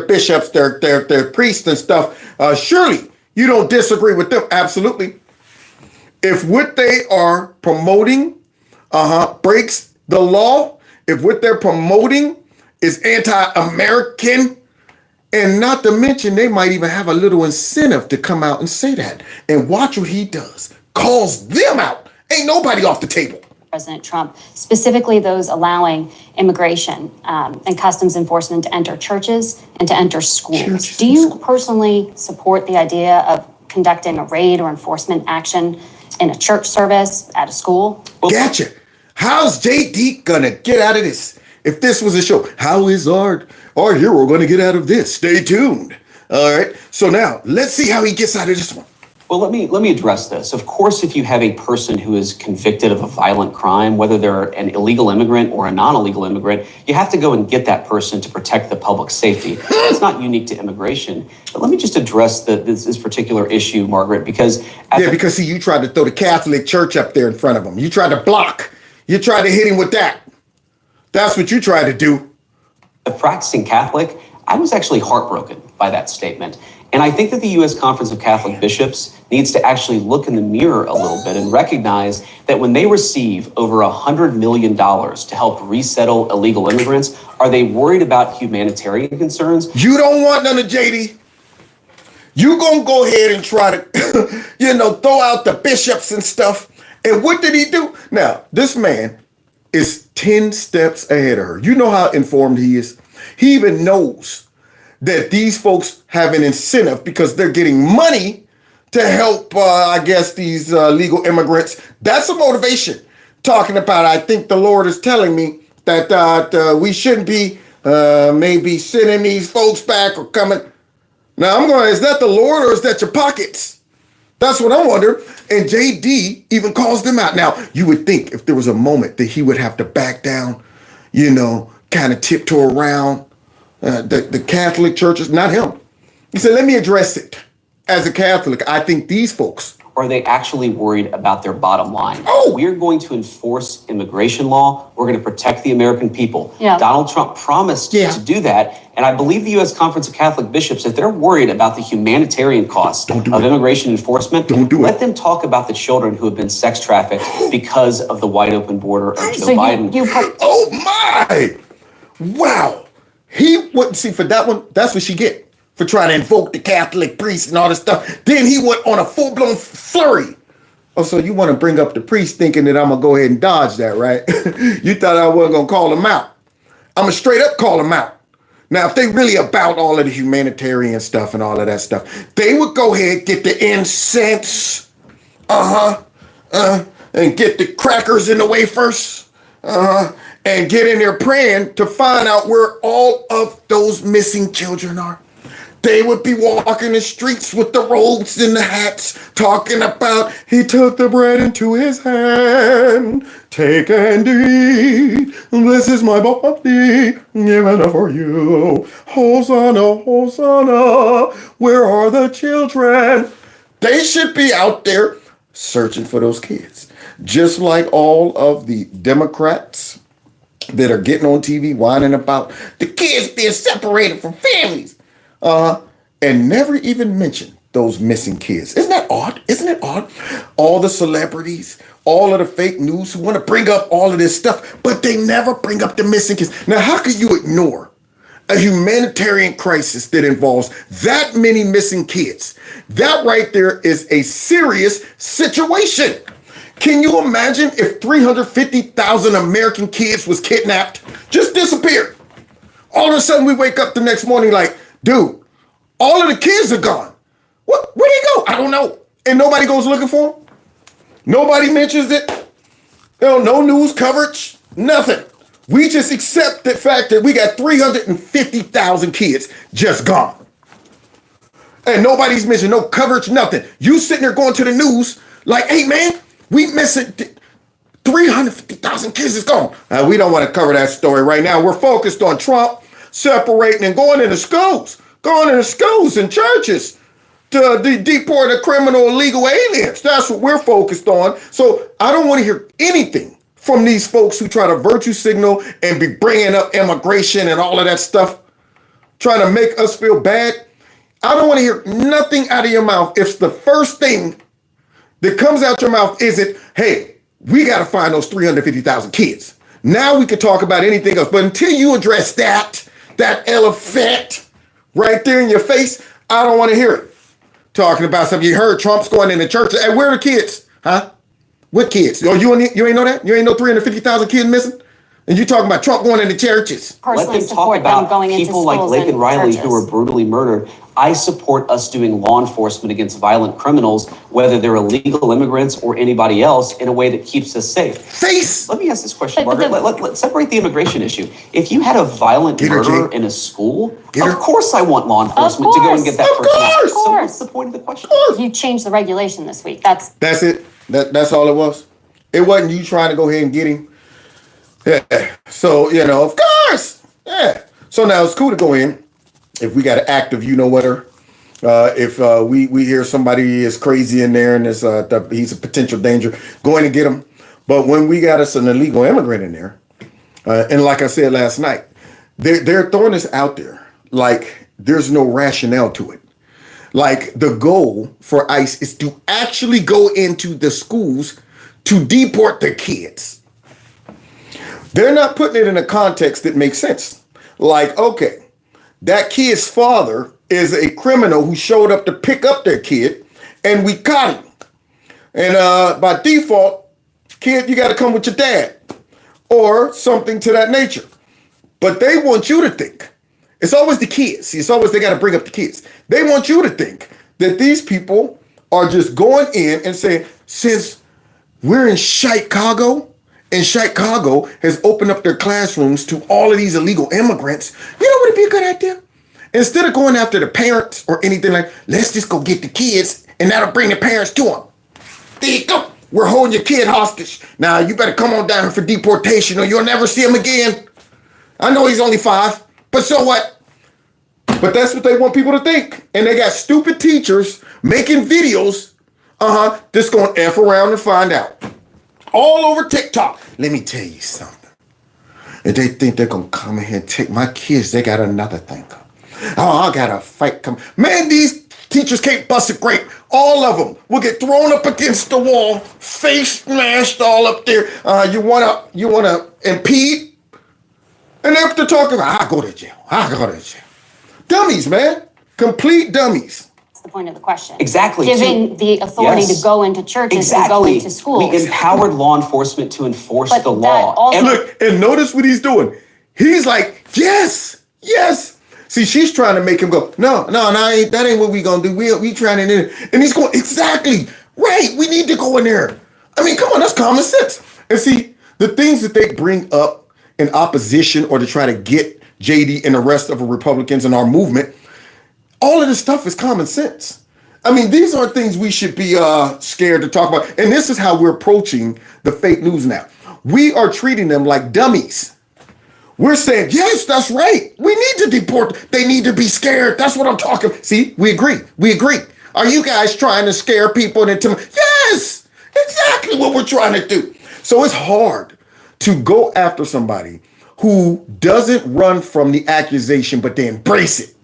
bishops, their priests and stuff. Surely you don't disagree with them. Absolutely. If what they are promoting breaks the law, if what they're promoting is anti-American, and not to mention they might even have a little incentive to come out and say that. And watch what he does. Calls them out. Ain't nobody off the table. President Trump, specifically those allowing immigration and customs enforcement to enter churches and to enter schools. Do you personally support the idea of conducting a raid or enforcement action in a church service, at a school? Gotcha. How's JD gonna get out of this? If this was a show, how is our hero gonna get out of this? Stay tuned. All right. So now let's see how he gets out of this one. Well, let me address this. Of course, if you have a person who is convicted of a violent crime, whether they're an illegal immigrant or a non-illegal immigrant, you have to go and get that person to protect the public safety. It's not unique to immigration. But let me just address this particular issue, Margaret, because because see, you tried to throw the Catholic Church up there in front of him. You tried to block. You tried to hit him with that. That's what you tried to do. a practicing Catholic, I was actually heartbroken by that statement. And I think that the U.S. Conference of Catholic Bishops needs to actually look in the mirror a little bit and recognize that when they receive over $100 million to help resettle illegal immigrants, are they worried about humanitarian concerns? You don't want none of JD. You gonna go ahead and try to, throw out the bishops and stuff. And what did he do? Now, this man is 10 steps ahead of her. You know how informed he is. He even knows that these folks have an incentive because they're getting money to help, these legal immigrants. That's a motivation. Talking about, I think the Lord is telling me that we shouldn't be maybe sending these folks back or coming. Now I'm going, is that the Lord or is that your pockets? That's what I'm wondering. And JD even calls them out. Now, you would think if there was a moment that he would have to back down, kind of tiptoe around the Catholic churches, not him. He said, let me address it. As a Catholic, I think these folks. Or are they actually worried about their bottom line? Oh! We're going to enforce immigration law. We're going to protect the American people. Yeah. Donald Trump promised to do that. And I believe the U.S. Conference of Catholic Bishops, if they're worried about the humanitarian cost of immigration enforcement, let them talk about the children who have been sex trafficked because of the wide open border of Joe Biden. Oh my! Wow. He wouldn't see for that one. That's what she get for trying to invoke the Catholic priest and all this stuff. Then he went on a full-blown flurry. Oh, so you want to bring up the priest thinking that I'm going to go ahead and dodge that, right? You thought I wasn't going to call him out. I'm going to straight up call him out. Now, if they really about all of the humanitarian stuff and all of that stuff, they would go ahead, get the incense. and get the crackers and the wafers, and get in there praying to find out where all of those missing children are. They would be walking the streets with the robes and the hats, talking about, he took the bread into his hand, take and eat, this is my body, given up for you. Hosanna, Hosanna, where are the children? They should be out there searching for those kids. Just like all of the Democrats that are getting on TV whining about the kids being separated from families. And never even mention those missing kids. Isn't that odd? Isn't it odd? All the celebrities, all of the fake news who want to bring up all of this stuff, but they never bring up the missing kids. Now, how could you ignore a humanitarian crisis that involves that many missing kids? That right there is a serious situation. Can you imagine if 350,000 American kids was kidnapped, just disappeared? All of a sudden we wake up the next morning like, dude, all of the kids are gone. Where'd they go? I don't know. And nobody goes looking for them? Nobody mentions it? No news coverage? Nothing. We just accept the fact that we got 350,000 kids just gone. And nobody's mentioning no coverage, nothing. You sitting there going to the news like, hey man, we missing 350,000 kids is gone. We don't want to cover that story right now. We're focused on Trump separating and going into schools and churches to deport the criminal illegal aliens. That's what we're focused on. So I don't want to hear anything from these folks who try to virtue signal and be bringing up immigration and all of that stuff, trying to make us feel bad. I don't want to hear nothing out of your mouth if the first thing that comes out your mouth isn't, hey, we got to find those 350,000 kids. Now we can talk about anything else. But until you address that elephant right there in your face, I don't want to hear it. Talking about something. You heard Trump's going into church. Hey, where are the kids? Huh? What kids? Oh, you ain't know that? You ain't know 350,000 kids missing? And you talking about Trump going into churches? Let Personally them talk support them about going into people like schools Laken and Riley churches. who were brutally murdered. I support us doing law enforcement against violent criminals, whether they're illegal immigrants or anybody else, in a way that keeps us safe. Let me ask this question, Margaret. Let's separate the immigration issue. If you had a violent murderer in a school, of course I want law enforcement to go and get that person out. So what's the point of the question? You changed the regulation this week. That's it. That's all it was. It wasn't you trying to go ahead and get him. Yeah. So, of course. Yeah. So now it's cool to go in. If we got an active, you-know-whatter. If we hear somebody is crazy in there and he's a potential danger, go in and get him. But when we got us an illegal immigrant in there, and like I said last night, they're throwing this out there like there's no rationale to it. Like the goal for ICE is to actually go into the schools to deport the kids. They're not putting it in a context that makes sense. Like, okay, that kid's father is a criminal who showed up to pick up their kid, and we caught him. And by default, kid, you got to come with your dad or something to that nature. But they want you to think, it's always the kids. See, it's always they got to bring up the kids. They want you to think that these people are just going in and saying, since we're in Chicago, and Chicago has opened up their classrooms to all of these illegal immigrants, you know what would be a good idea? Instead of going after the parents or anything like, let's just go get the kids and that'll bring the parents to them. There you go. We're holding your kid hostage. Now you better come on down for deportation or you'll never see him again. I know he's only 5, but so what? But that's what they want people to think. And they got stupid teachers making videos, just going to F around and find out. All over TikTok. Let me tell you something. And they think they're going to come in here and take my kids. They got another thing. Oh, I got a fight coming. Man, these teachers can't bust a grape. All of them will get thrown up against the wall, face smashed all up there. You wanna impede? And after talking about, I go to jail. Dummies, man. Complete dummies. the point of the question. Exactly. Giving the authority to go into churches and go into schools. We empowered law enforcement to enforce the law. Also, Look, and notice what he's doing. He's like, yes. See, she's trying to make him go, no, that ain't what we gonna do. We trying to, and he's going, exactly, right, we need to go in there. I mean, come on, that's common sense. And see, the things that they bring up in opposition or to try to get JD and the rest of the Republicans in our movement, all of this stuff is common sense. I mean, these aren't things we should be scared to talk about. And this is how we're approaching the fake news now. We are treating them like dummies. We're saying, yes, that's right. We need to deport. They need to be scared. That's what I'm talking. See, we agree. We agree. Are you guys trying to scare people into? Yes, exactly what we're trying to do. So it's hard to go after somebody who doesn't run from the accusation, but they embrace it.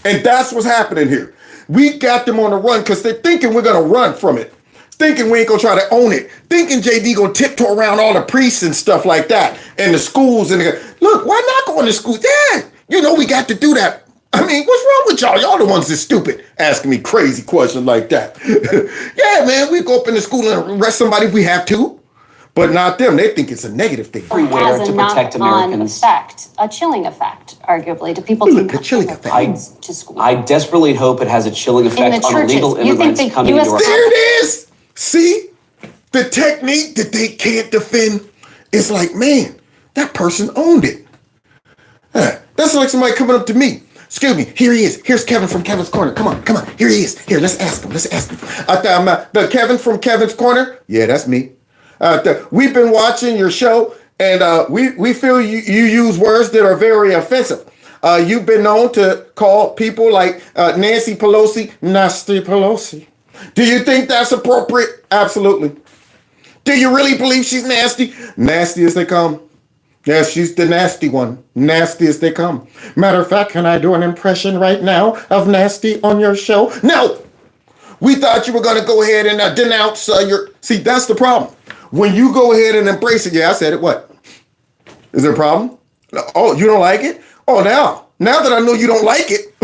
And that's what's happening here. We got them on the run because they're thinking we're going to run from it. Thinking we ain't gonna try to own it. Thinking JD gonna tiptoe around all the priests and stuff like that. And the schools and look, why not go into school? Yeah, you know we got to do that. I mean, what's wrong with y'all? Y'all the ones that's stupid asking me crazy questions like that. Yeah, man, we go up in the school and arrest somebody if we have to. But not them. They think it's a negative thing. Everywhere to protect Americans. Effect, a chilling effect, arguably, to people Look, a chilling effect. To school. I desperately hope it has a chilling effect on illegal immigrants coming into our country. There it is. See, the technique that they can't defend is like, man, that person owned it. That's like somebody coming up to me. Excuse me, here he is. Here's Kevin from Kevin's Corner. Come on. Here he is. Here, let's ask him. The Kevin from Kevin's Corner? Yeah, that's me. We've been watching your show, and we feel you use words that are very offensive. You've been known to call people like Nancy Pelosi, nasty Pelosi. Do you think that's appropriate? Absolutely. Do you really believe she's nasty? Nasty as they come. Yes, she's the nasty one. Nasty as they come. Matter of fact, can I do an impression right now of nasty on your show? No! We thought you were going to go ahead and denounce your... See, that's the problem. When you go ahead and embrace it, yeah, I said it, what? Is there a problem? Oh, you don't like it? Oh, now that I know you don't like it,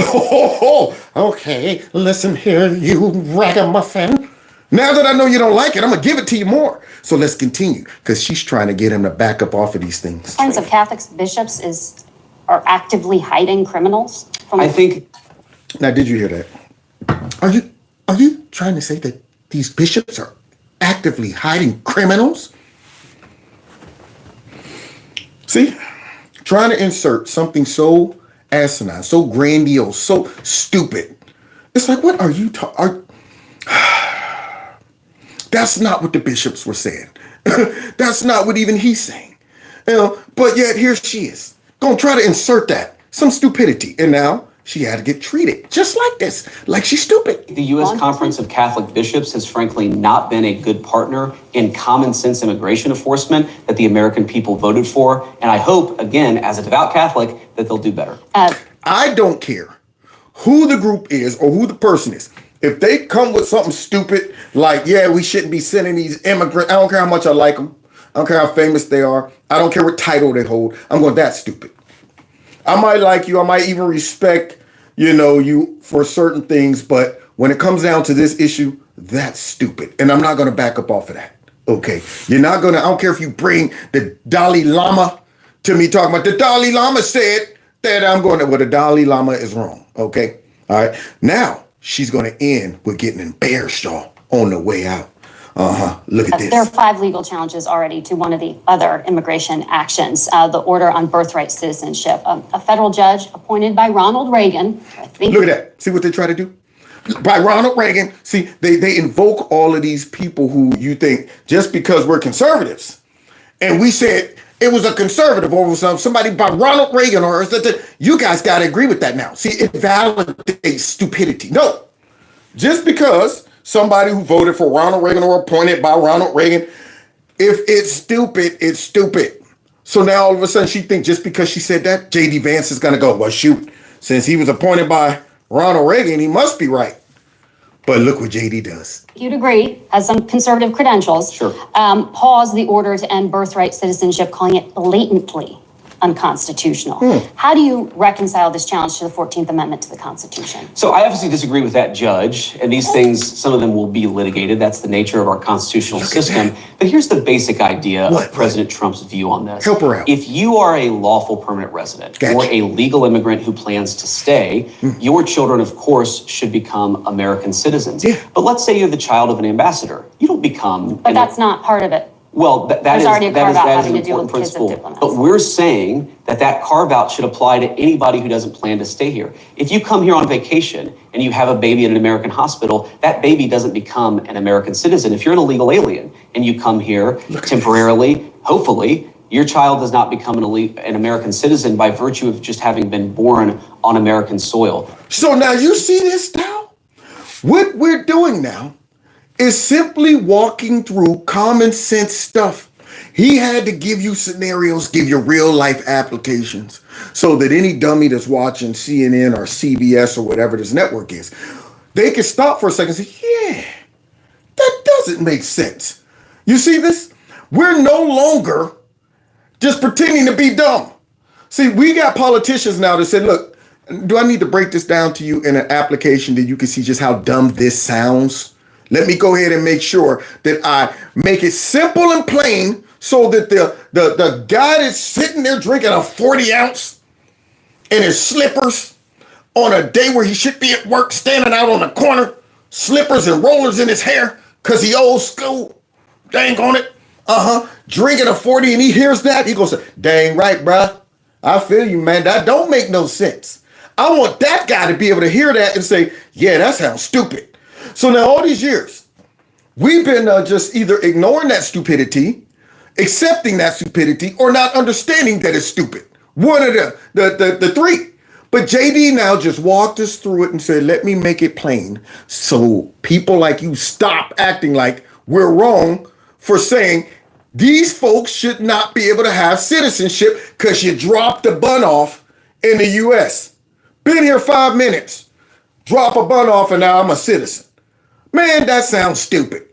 okay, listen here, you ragamuffin. Now that I know you don't like it, I'm going to give it to you more. So let's continue, because she's trying to get him to back up off of these things. Kinds of Catholics, bishops are actively hiding criminals from... I think... Now, did you hear that? Are you trying to say that these bishops are actively hiding criminals? See, trying to insert something so asinine, so grandiose, so stupid. It's like, what are you talking? That's not what the bishops were saying. That's not what even he's saying. You know, but yet here she is, gonna try to insert that, some stupidity, and now she had to get treated just like this, like she's stupid. The U.S. Conference of Catholic Bishops has frankly not been a good partner in common sense immigration enforcement that the American people voted for. And I hope, again, as a devout Catholic, that they'll do better. I don't care who the group is or who the person is. If they come with something stupid like, yeah, we shouldn't be sending these immigrants. I don't care how much I like them. I don't care how famous they are. I don't care what title they hold. I'm going, that's stupid. I might like you. I might even respect, you for certain things. But when it comes down to this issue, that's stupid. And I'm not going to back up off of that. Okay. You're not going to, I don't care if you bring the Dalai Lama to me talking about the Dalai Lama said that I'm going to, well, the Dalai Lama is wrong. Okay. All right. Now she's going to end with getting embarrassed, y'all, on the way out. Look at this. There are 5 legal challenges already to one of the other immigration actions, the order on birthright citizenship. A federal judge appointed by Ronald Reagan. Look at that. See what they try to do? By Ronald Reagan. See, they invoke all of these people who you think just because we're conservatives. And we said it was a conservative over somebody by Ronald Reagan or you guys got to agree with that now. See, it validates stupidity. No, just because somebody who voted for Ronald Reagan or appointed by Ronald Reagan, if it's stupid, it's stupid. So now all of a sudden she thinks just because she said that, J.D. Vance is going to go, well, shoot, since he was appointed by Ronald Reagan, he must be right. But look what J.D. does. You'd agree, has some conservative credentials. Sure. Pause the order to end birthright citizenship, calling it blatantly unconstitutional. How do you reconcile this challenge to the 14th Amendment to the Constitution? So I obviously disagree with that judge, and these things, some of them will be litigated. That's the nature of our constitutional system. But here's the basic idea of President Trump's view on this. Help her out. If you are a lawful permanent resident or a legal immigrant who plans to stay, your children, of course, should become American citizens. But let's say you're the child of an ambassador. You don't become... But that's not part of it. Well, that There's is already a that is carve-out that is having an to do with important kids of principle. diplomats. But we're saying that carve-out should apply to anybody who doesn't plan to stay here. If you come here on vacation and you have a baby in an American hospital, that baby doesn't become an American citizen. If you're an illegal alien and you come here temporarily, hopefully, your child does not become an American citizen by virtue of just having been born on American soil. So now you see this now? What we're doing now is simply walking through common sense stuff. He had to give you scenarios, give you real life applications so that any dummy that's watching CNN or CBS or whatever this network is, they can stop for a second and say, yeah, that doesn't make sense. You see this? We're no longer just pretending to be dumb. See, we got politicians now that said, look, do I need to break this down to you in an application that you can see just how dumb this sounds? Let me go ahead and make sure that I make it simple and plain so that the guy that's sitting there drinking a 40 ounce in his slippers on a day where he should be at work standing out on the corner, slippers and rollers in his hair because he old school, dang on it, drinking a 40 and he hears that, he goes, dang right, bruh. I feel you, man. That don't make no sense. I want that guy to be able to hear that and say, yeah, that sounds stupid. So now all these years, we've been just either ignoring that stupidity, accepting that stupidity, or not understanding that it's stupid. One of the three. But JD now just walked us through it and said, let me make it plain so people like you stop acting like we're wrong for saying these folks should not be able to have citizenship because you dropped the bun off in the U.S. Been here 5 minutes, drop a bun off, and now I'm a citizen. Man, that sounds stupid.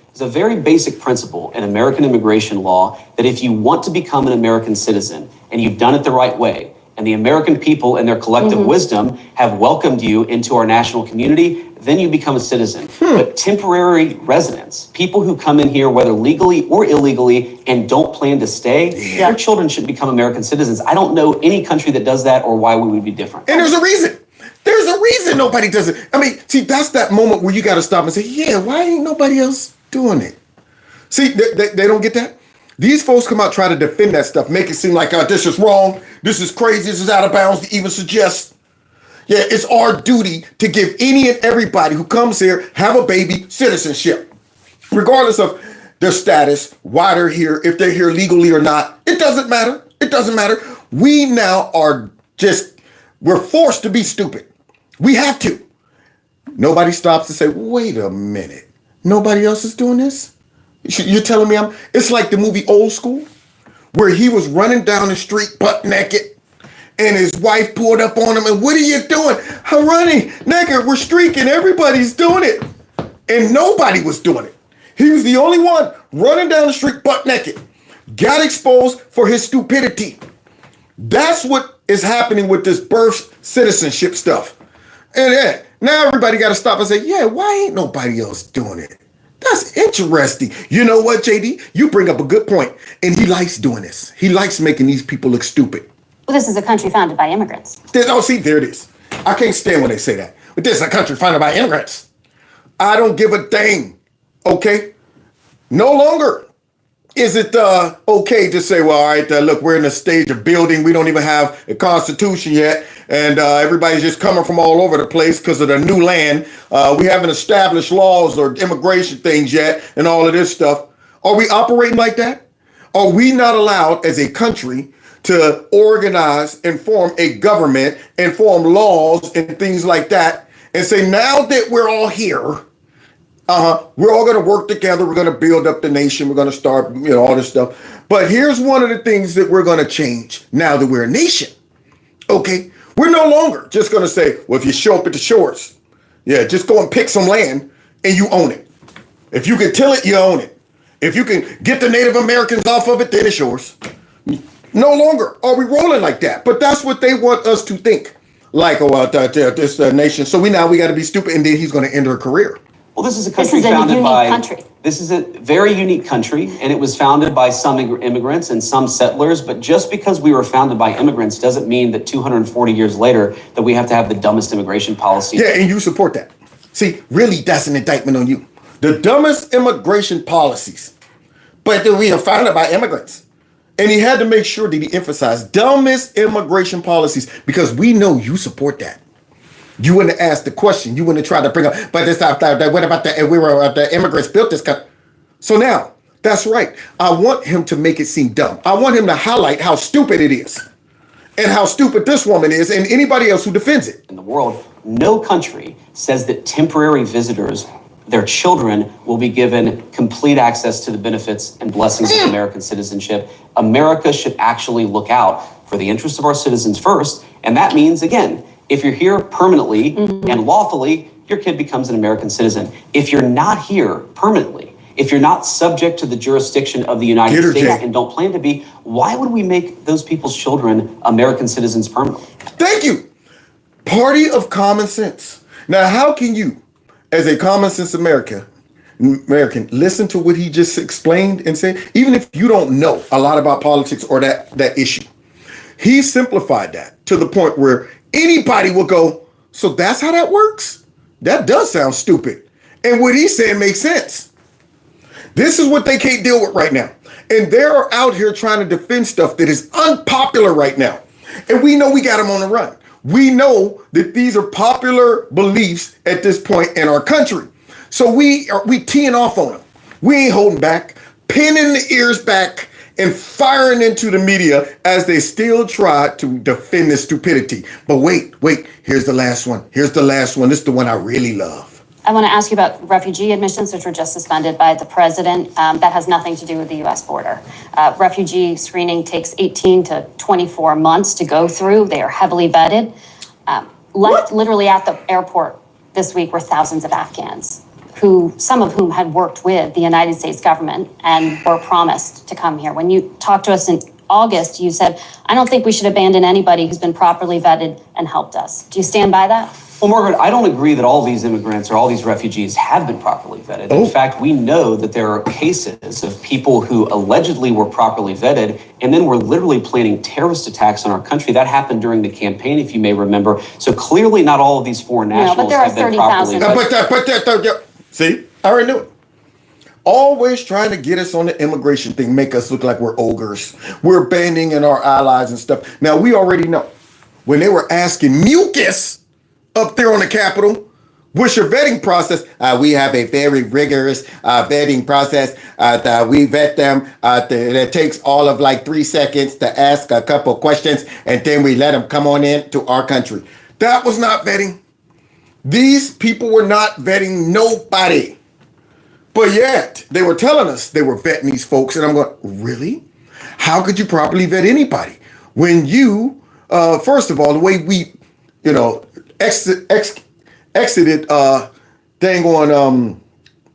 It's a very basic principle in American immigration law that if you want to become an American citizen and you've done it the right way, and the American people in their collective wisdom have welcomed you into our national community, then you become a citizen. But temporary residents, people who come in here, whether legally or illegally, and don't plan to stay, their children should become American citizens. I don't know any country that does that or why we would be different. And there's a reason. There's a reason nobody does it. I mean, see, that's that moment where you got to stop and say, yeah, why ain't nobody else doing it? See, they don't get that. These folks come out, try to defend that stuff, make it seem like, this is wrong, this is crazy, this is out of bounds to even suggest. Yeah, it's our duty to give any and everybody who comes here, have a baby, citizenship. Regardless of their status, why they're here, if they're here legally or not, it doesn't matter. It doesn't matter. We now are we're forced to be stupid. We have to. Nobody stops to say, wait a minute, nobody else is doing this? You're telling me it's like the movie Old School, where he was running down the street butt naked and his wife pulled up on him and what are you doing? I'm running naked, we're streaking, everybody's doing it. And nobody was doing it. He was the only one running down the street butt naked, got exposed for his stupidity. That's what is happening with this birth citizenship stuff. And now everybody got to stop and say, yeah, why ain't nobody else doing it? That's interesting. You know what, JD? You bring up a good point. And he likes doing this. He likes making these people look stupid. Well, this is a country founded by immigrants. See, there it is. I can't stand when they say that. But this is a country founded by immigrants. I don't give a dang. Okay? No longer is it okay to say, well, all right, look, we're in a stage of building. We don't even have a constitution yet. And everybody's just coming from all over the place because of the new land. We haven't established laws or immigration things yet and all of this stuff. Are we operating like that? Are we not allowed as a country to organize and form a government and form laws and things like that and say, now that we're all here, we're all going to work together. We're going to build up the nation. We're going to start, all this stuff. But here's one of the things that we're going to change now that we're a nation. Okay. We're no longer just going to say, well, if you show up at the shores, just go and pick some land and you own it. If you can till it, you own it. If you can get the Native Americans off of it, then it's yours. No longer are we rolling like that. But that's what they want us to think. Like, this nation. So we got to be stupid, and then he's going to end her career. Well, this is a country founded by. This is a very unique country, and it was founded by some immigrants and some settlers. But just because we were founded by immigrants doesn't mean that 240 years later that we have to have the dumbest immigration policy. Yeah, and you support that. See, really, that's an indictment on you. The dumbest immigration policies, but then we are founded by immigrants. And he had to make sure that he emphasized dumbest immigration policies because we know you support that. You wouldn't ask the question. You wouldn't try to bring up, but this, what about the immigrants built this country? So now, that's right. I want him to make it seem dumb. I want him to highlight how stupid it is and how stupid this woman is and anybody else who defends it. In the world, no country says that temporary visitors, their children, will be given complete access to the benefits and blessings of American citizenship. America should actually look out for the interests of our citizens first. And that means, again, if you're here permanently and lawfully, your kid becomes an American citizen. If you're not here permanently, if you're not subject to the jurisdiction of the United States and don't plan to be, why would we make those people's children American citizens permanently? Thank you. Party of common sense. Now, how can you, as a common sense American, listen to what he just explained and said, even if you don't know a lot about politics or that issue? He simplified that to the point where anybody will go, so that's how that works? That does sound stupid. And what he said makes sense. This is what they can't deal with right now. And they're out here trying to defend stuff that is unpopular right now. And we know we got them on the run. We know that these are popular beliefs at this point in our country. So we teeing off on them. We ain't holding back, pinning the ears back and firing into the media as they still try to defend this stupidity. But wait, here's the last one. This is the one I really love. I want to ask you about refugee admissions, which were just suspended by the president. That has nothing to do with the U.S. border. Refugee screening takes 18 to 24 months to go through. They are heavily vetted. Left literally at the airport this week were thousands of Afghans, some of whom had worked with the United States government and were promised to come here. When you talked to us in August, you said, I don't think we should abandon anybody who's been properly vetted and helped us. Do you stand by that? Well, Margaret, I don't agree that all these immigrants or all these refugees have been properly vetted. In fact, we know that there are cases of people who allegedly were properly vetted and then were literally planning terrorist attacks on our country. That happened during the campaign, if you may remember. So clearly not all of these foreign nationals have been properly vetted. See, I already knew it. Always trying to get us on the immigration thing, make us look like we're ogres. We're abandoning our allies and stuff. Now, we already know when they were asking mucus up there on the Capitol, what's your vetting process? We have a very rigorous vetting process. We vet them. It takes all of like 3 seconds to ask a couple questions, and then we let them come on in to our country. That was not vetting. These people were not vetting nobody. But yet, they were telling us they were vetting these folks, and I'm going, really? How could you properly vet anybody? When you, first of all, the way we, exited thing on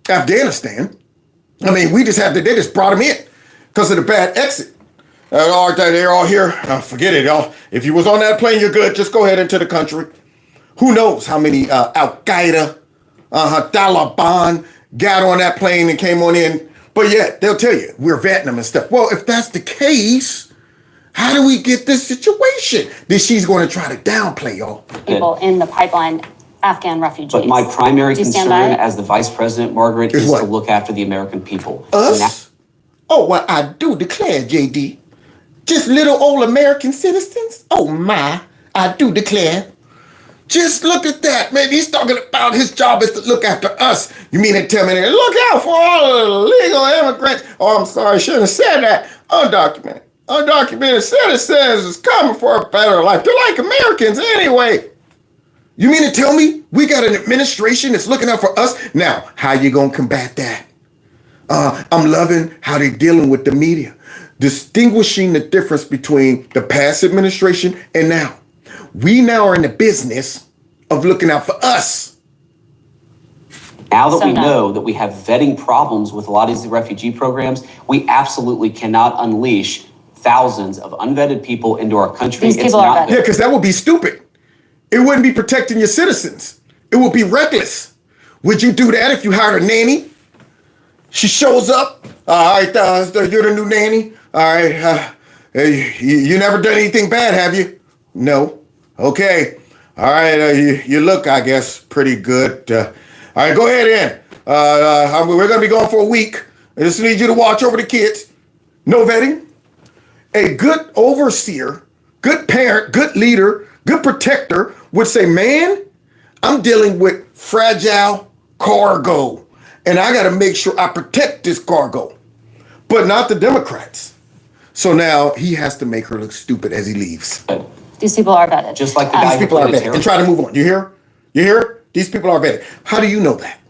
Afghanistan. I mean, they just brought them in because of the bad exit. They're all here. Forget it, y'all. If you was on that plane, you're good. Just go ahead into the country. Who knows how many Al-Qaeda, Taliban got on that plane and came on in. But yet, they'll tell you, we're vetting them and stuff. Well, if that's the case, how do we get this situation that she's going to try to downplay, y'all? People in the pipeline, Afghan refugees. But my primary concern as the vice president, Margaret, is to look after the American people. Us? Oh, well, I do declare, JD. Just little old American citizens? Oh, my. I do declare. Just look at that, man. He's talking about his job is to look after us. You mean to tell me, look out for all of the illegal immigrants? Oh, I'm sorry, I shouldn't have said that. Undocumented citizens is coming for a better life. They're like Americans anyway. You mean to tell me we got an administration that's looking out for us? Now, how you gonna combat that? I'm loving how they're dealing with the media, distinguishing the difference between the past administration and now. We now are in the business of looking out for us. Now that we know that we have vetting problems with a lot of these refugee programs, we absolutely cannot unleash thousands of unvetted people into our country. These It's people are not vetted. Yeah, because that would be stupid. It wouldn't be protecting your citizens. It would be reckless. Would you do that if you hired a nanny? She shows up. All right, you're the new nanny. All right, you never done anything bad, have you? No. Okay. All right, you look, I guess, pretty good. All right, go ahead in. We're going to be gone for a week. I just need you to watch over the kids. No vetting. A good overseer, good parent, good leader, good protector would say, man, I'm dealing with fragile cargo, and I got to make sure I protect this cargo, but not the Democrats. So now he has to make her look stupid as he leaves. These people are vetted. just like the guy These who people are played a vetted. And terrorist. try to move on. You hear? You hear? These people are vetted. How do you know that?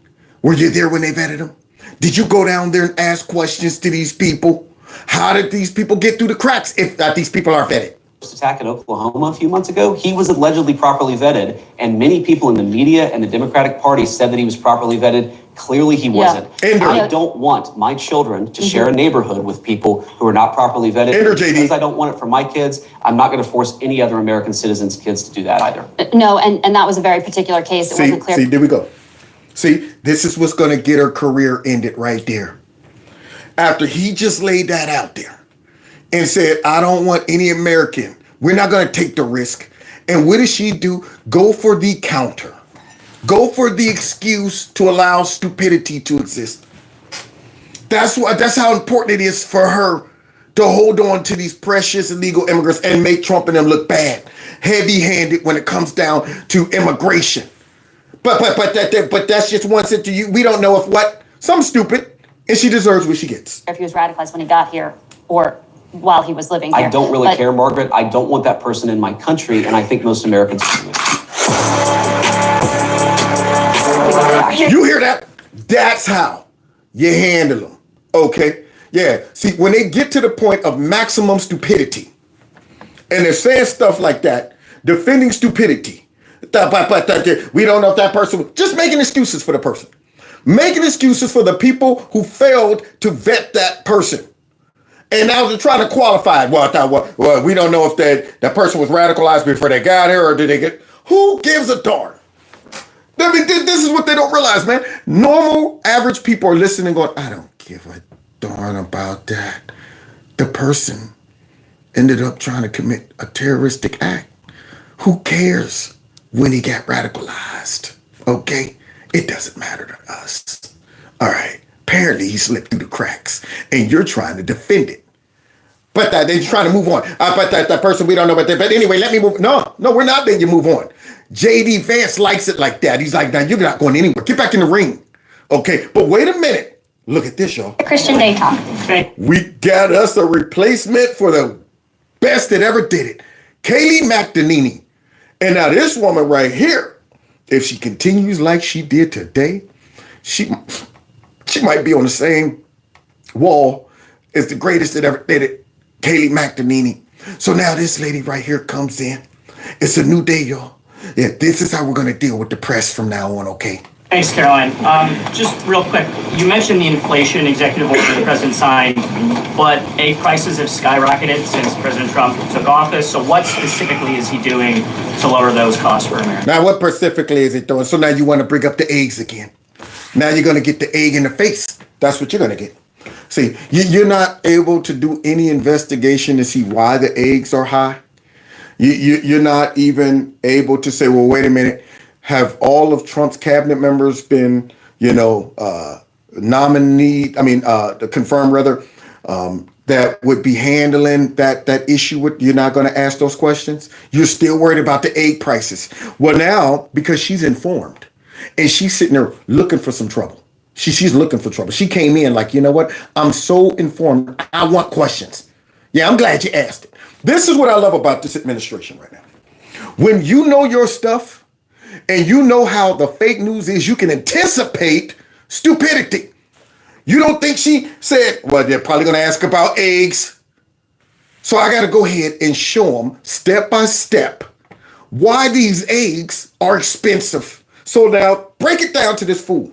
Were you there when they vetted them? Did you go down there and ask questions to these people? How did these people get through the cracks if these people are vetted? Attack in Oklahoma a few months ago, he was allegedly properly vetted, and many people in the media and the Democratic Party said that he was properly vetted. Clearly, he wasn't. Ender. I don't want my children to share a neighborhood with people who are not properly vetted. Ender, JD. Because I don't want it for my kids, I'm not going to force any other American citizens' kids to do that either. No, and that was a very particular case. It wasn't clear. See, there we go. See, this is what's going to get her career ended right there. After he just laid that out there and said, I don't want any American. We're not going to take the risk. And what does she do? Go for the counter. Go for the excuse to allow stupidity to exist. That's how important it is for her to hold on to these precious illegal immigrants and make Trump and them look bad, heavy-handed when it comes down to immigration. But that's just one situation. We don't know if what some stupid, and she deserves what she gets. If he was radicalized when he got here or while he was living here. I don't really But care, Margaret. I don't want that person in my country, and I think most Americans do. You hear that? That's how you handle them. Okay? Yeah. See, when they get to the point of maximum stupidity, and they're saying stuff like that, defending stupidity, we don't know if that person, just making excuses for the person. Making excuses for the people who failed to vet that person. And now they're trying to qualify it. Well, we don't know if that person was radicalized before they got here, or did they get, who gives a darn? I mean, this is what they don't realize, man. Normal, average people are listening going, I don't give a darn about that. The person ended up trying to commit a terroristic act. Who cares when he got radicalized? Okay? It doesn't matter to us. All right. Apparently he slipped through the cracks and you're trying to defend it. But they're trying to move on. But that person, we don't know about that. But anyway, let me move. No, we're not letting you move on. J.D. Vance likes it like that. He's like, now you're not going anywhere. Get back in the ring. Okay, but wait a minute. Look at this, y'all. Christian Day talk. We got us a replacement for the best that ever did it. Kayleigh McEnany. And now this woman right here, if she continues like she did today, she might be on the same wall as the greatest that ever did it, Kayleigh McEnany. So now this lady right here comes in. It's a new day, y'all. Yeah, this is how we're going to deal with the press from now on, okay? Thanks, Caroline. Just real quick, you mentioned the inflation executive order the president signed, but egg prices have skyrocketed since President Trump took office. So what specifically is he doing to lower those costs for Americans? Now, what specifically is it doing? So now you want to bring up the eggs again. Now you're going to get the egg in the face. That's what you're going to get. See, you're not able to do any investigation to see why the eggs are high. You're not even able to say, well, wait a minute. Have all of Trump's cabinet members been, confirmed rather, that would be handling that issue with, you're not going to ask those questions? You're still worried about the egg prices. Well, now, because she's informed and she's sitting there looking for some trouble. She's looking for trouble. She came in like, you know what? I'm so informed. I want questions. Yeah, I'm glad you asked it. This is what I love about this administration right now. When you know your stuff and you know how the fake news is, you can anticipate stupidity. You don't think she said, well, they're probably going to ask about eggs. So I got to go ahead and show them step by step why these eggs are expensive. So now break it down to this fool.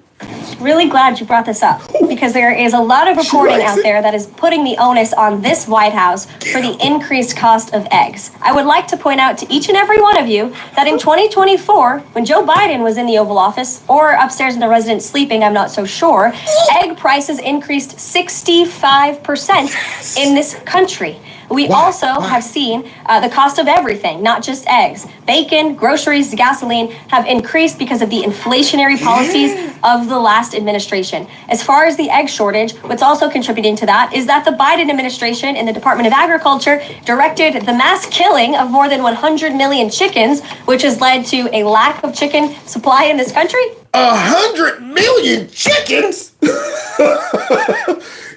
really glad you brought this up because there is a lot of reporting out there that is putting the onus on this White House for the increased cost of eggs. I would like to point out to each and every one of you that in 2024, when Joe Biden was in the Oval Office or upstairs in the residence sleeping, I'm not so sure, egg prices increased 65% in this country. We also have seen the cost of everything, not just eggs. Bacon, groceries, gasoline have increased because of the inflationary policies of the last administration. As far as the egg shortage, what's also contributing to that is that the Biden administration in the Department of Agriculture directed the mass killing of more than 100 million chickens, which has led to a lack of chicken supply in this country. 100 million chickens?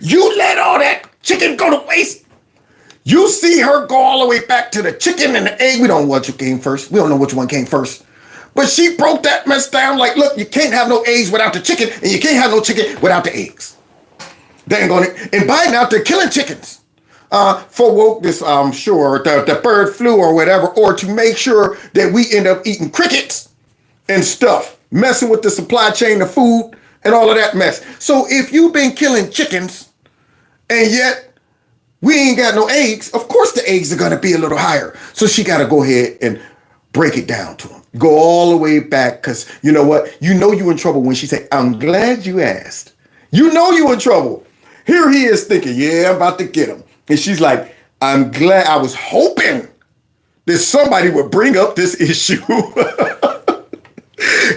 You let all that chicken go to waste? You see her go all the way back to the chicken and the egg. We don't know which came first. We don't know which one came first. But she broke that mess down like, look, you can't have no eggs without the chicken, and you can't have no chicken without the eggs. Dang on it. And Biden out there killing chickens for woke this, I'm sure, the bird flu or whatever, or to make sure that we end up eating crickets and stuff, messing with the supply chain of food and all of that mess. So if you've been killing chickens and yet we ain't got no eggs, of course the eggs are going to be a little higher. So she got to go ahead and break it down to them. Go all the way back, because you know what? You know you in trouble when she say, I'm glad you asked. You know you in trouble. Here he is thinking, yeah, I'm about to get him. And she's like, I'm glad, I was hoping that somebody would bring up this issue.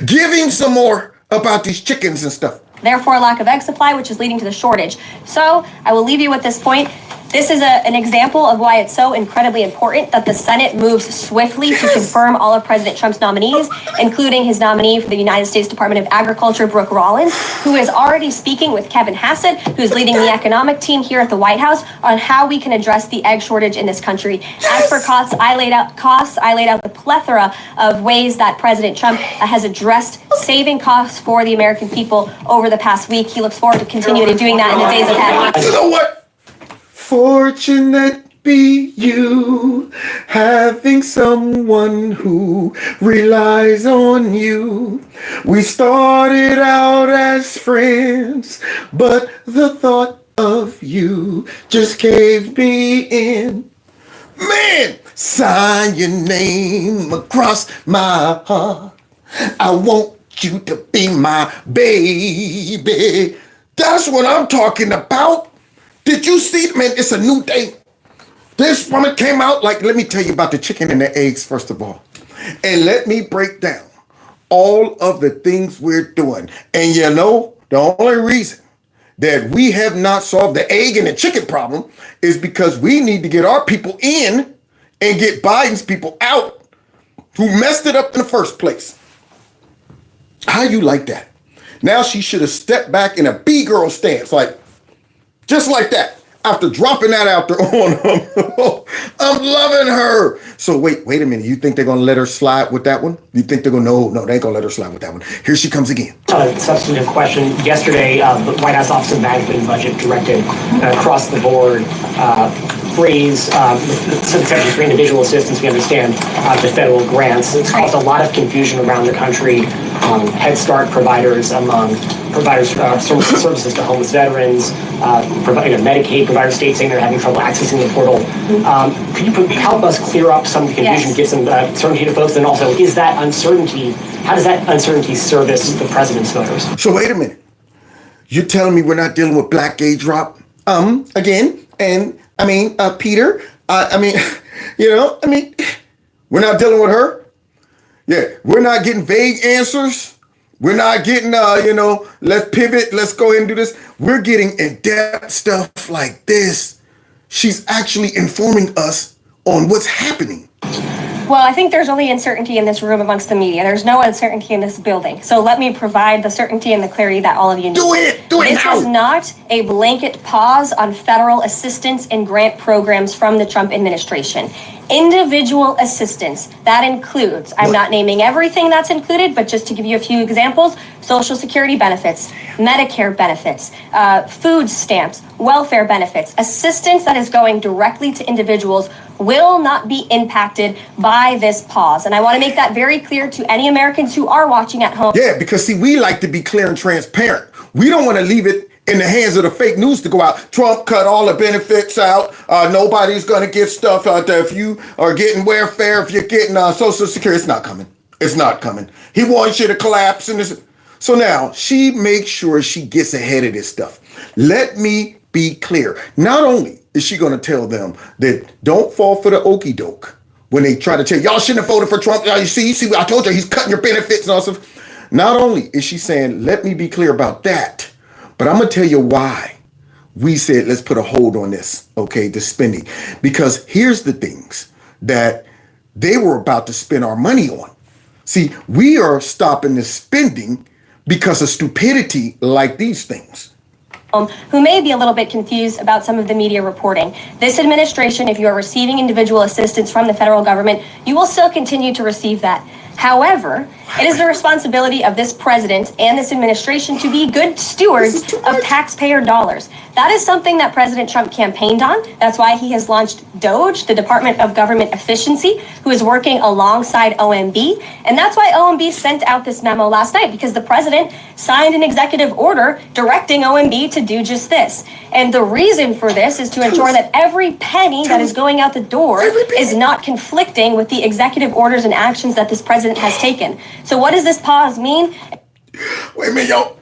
Give him some more about these chickens and stuff. Therefore, a lack of egg supply, which is leading to the shortage. So I will leave you with this point. This is an example of why it's so incredibly important that the Senate moves swiftly to confirm all of President Trump's nominees, including his nominee for the United States Department of Agriculture, Brooke Rollins, who is already speaking with Kevin Hassett, who's leading the economic team here at the White House, on how we can address the egg shortage in this country. As for costs, I laid out the plethora of ways that President Trump has addressed saving costs for the American people over the past week. He looks forward to continuing to doing that in the days ahead. You know what? Fortunate be you, having someone who relies on you. We started out as friends, but the thought of you just caved me in. Man, sign your name across my heart. I want you to be my baby. That's what I'm talking about. Did you see, man, it's a new day. This woman came out like, let me tell you about the chicken and the eggs, first of all. And let me break down all of the things we're doing. And you know, the only reason that we have not solved the egg and the chicken problem is because we need to get our people in and get Biden's people out who messed it up in the first place. How you like that? Now she should have stepped back in a B-girl stance, like, just like that, after dropping that out there on him. I'm loving her. So wait a minute. You think they're going to let her slide with that one? You think they're going to, no, they ain't going to let her slide with that one. Here she comes again. Substantive question. Yesterday, the White House Office of Management and Budget directed across the board freeze subsidies for individual assistance. We understand the federal grants. It's caused a lot of confusion around the country. Head Start providers, among providers services to homeless veterans, Medicaid providers, states saying they're having trouble accessing the portal. Could you help us clear up some of the confusion, give some certainty to folks, and also is that uncertainty, how does that uncertainty service the president's voters? So wait a minute. You're telling me we're not dealing with Black Gay Drop again? And I mean, Peter, we're not dealing with her. Yeah, we're not getting vague answers. We're not getting, let's pivot, let's go ahead and do this. We're getting in-depth stuff like this. She's actually informing us on what's happening. Well, I think there's only uncertainty in this room amongst the media. There's no uncertainty in this building. So let me provide the certainty and the clarity that all of you need. Do it This now. is not a blanket pause on federal assistance and grant programs from the Trump administration. Individual assistance, that includes, I'm not naming everything that's included, but just to give you a few examples, Social Security benefits, Medicare benefits, food stamps, welfare benefits, assistance that is going directly to individuals will not be impacted by this pause. And I want to make that very clear to any Americans who are watching at home. Yeah, because see, we like to be clear and transparent. We don't want to leave it in the hands of the fake news to go out. Trump cut all the benefits out. Nobody's going to get stuff out there. If you are getting welfare, if you're getting Social Security, it's not coming. It's not coming. He wants you to collapse. So now she makes sure she gets ahead of this stuff. Let me be clear. Not only is she going to tell them that don't fall for the okie doke when they try to tell y'all shouldn't have voted for Trump. You see, I told you he's cutting your benefits and all stuff. Not only is she saying, let me be clear about that, but I'm going to tell you why we said, let's put a hold on this, okay, the spending. Because here's the things that they were about to spend our money on. See, we are stopping the spending because of stupidity like these things. Who may be a little bit confused about some of the media reporting. This administration, if you are receiving individual assistance from the federal government, you will still continue to receive that. However, it is the responsibility of this president and this administration to be good stewards of taxpayer dollars. That is something that President Trump campaigned on. That's why he has launched DOGE, the Department of Government Efficiency, who is working alongside OMB. And that's why OMB sent out this memo last night, because the president signed an executive order directing OMB to do just this. And the reason for this is to ensure that every penny that is going out the door is not conflicting with the executive orders and actions that this president has taken. So what does this pause mean? Wait a minute, yo.